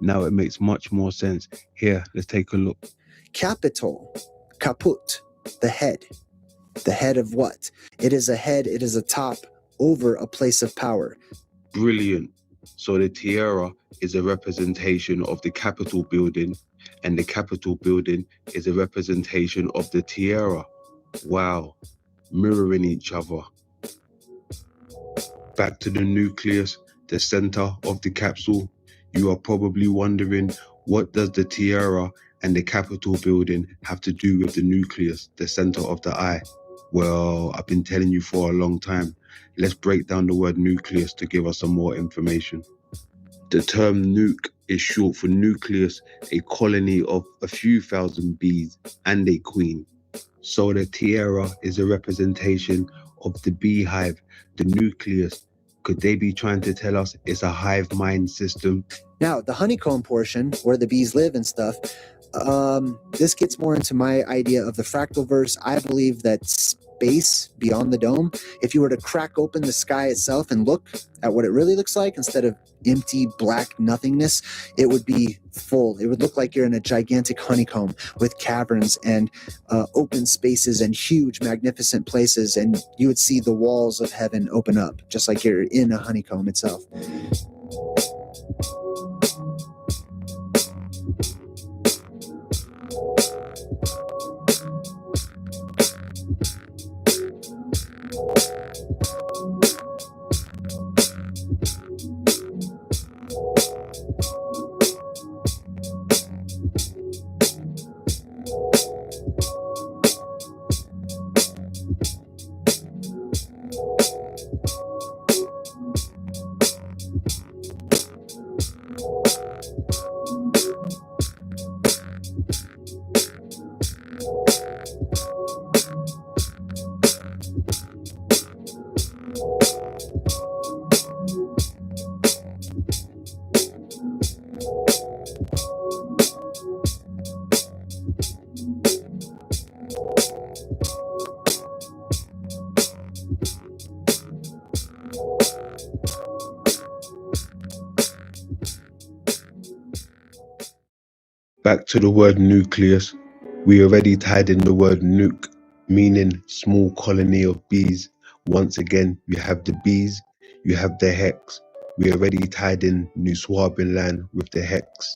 Now it makes much more sense. Here, let's take a look. Capitol, caput, the head. The head of what? It is a head, it is a top over a place of power. Brilliant. So the tiara is a representation of the Capitol building, and the Capitol building is a representation of the tiara. Wow. Mirroring each other. Back to the nucleus, the center of the capsule. You are probably wondering, what does the tiara and the Capitol building have to do with the nucleus, the center of the eye? Well, I've been telling you for a long time. Let's break down the word nucleus to give us some more information. The term nuke is short for nucleus, a colony of a few thousand bees and a queen. So the tiara is a representation of the beehive, the nucleus. Could they be trying to tell us it's a hive mind system? Now, the honeycomb portion, where the bees live and stuff, this gets more into my idea of the fractal verse. I believe that space beyond the dome, if you were to crack open the sky itself and look at what it really looks like, instead of empty black nothingness, it would be full. It would look like you're in a gigantic honeycomb with caverns and open spaces and huge magnificent places, and you would see the walls of heaven open up just like you're in a honeycomb itself. Back to the word nucleus. We already tied in the word nuke, meaning small colony of bees. Once again, you have the bees, you have the hex. We already tied in New Swabenland with the hex.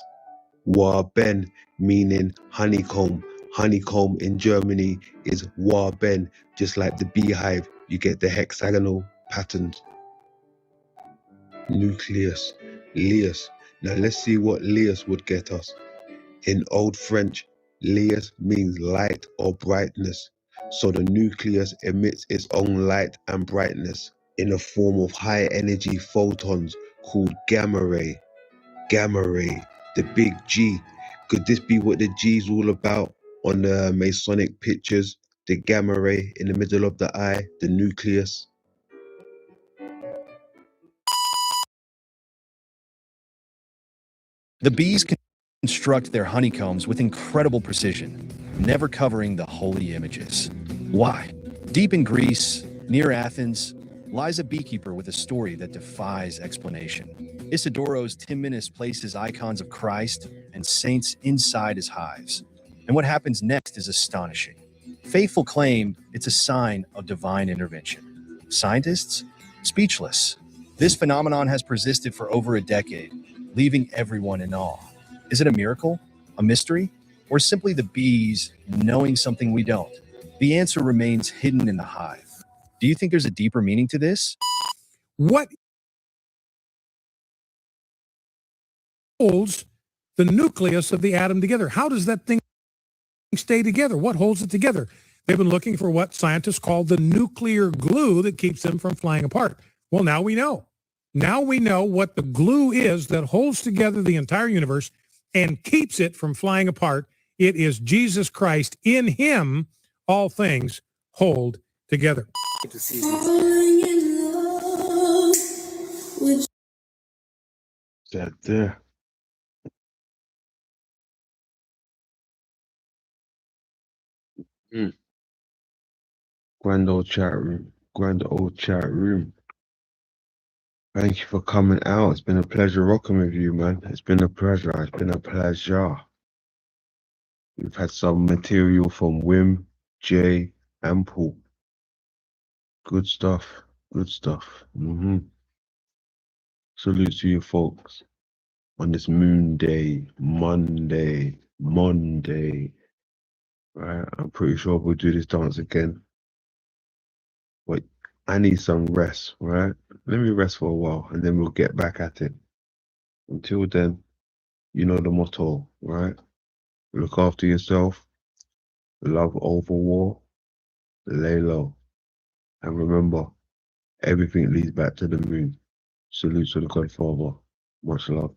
Waben, meaning honeycomb. Honeycomb in Germany is Waben, just like the beehive. You get the hexagonal patterns. Nucleus, Leus. Now let's see what Leus would get us. In Old French, Leus means light or brightness. So the nucleus emits its own light and brightness in the form of high energy photons called gamma ray. Gamma ray, the big G. Could this be what the G is all about on the Masonic pictures? The gamma ray in the middle of the eye, the nucleus. The bees construct their honeycombs with incredible precision, never covering the holy images. Why? Deep in Greece, near Athens, lies a beekeeper with a story that defies explanation. Isidoros Timonis places icons of Christ and saints inside his hives. And what happens next is astonishing. Faithful claim it's a sign of divine intervention. Scientists? Speechless. This phenomenon has persisted for over a decade, leaving everyone in awe. Is it a miracle, a mystery, or simply the bees knowing something we don't? The answer remains hidden in the hive. Do you think there's a deeper meaning to this? What holds the nucleus of the atom together? How does that thing stay together? What holds it together? They've been looking for what scientists call the nuclear glue that keeps them from flying apart. Well, now we know. Now we know what the glue is that holds together the entire universe and keeps it from flying apart. It is Jesus Christ. In him, all things hold together. That there. Grand old chat room. Grand old chat room. Thank you for coming out. It's been a pleasure rocking with you, man. It's been a pleasure. It's been a pleasure. We've had some material from Wim, Jay, and Paul. Good stuff. Good stuff. Salute to you folks on this moon day, Monday. Right? I'm pretty sure we'll do this dance again. But I need some rest, right? Let me rest for a while and then we'll get back at it. Until then, you know the motto, right? Look after yourself, love over war, lay low. And remember, everything leads back to the moon. Salute to the Godfather. Much love.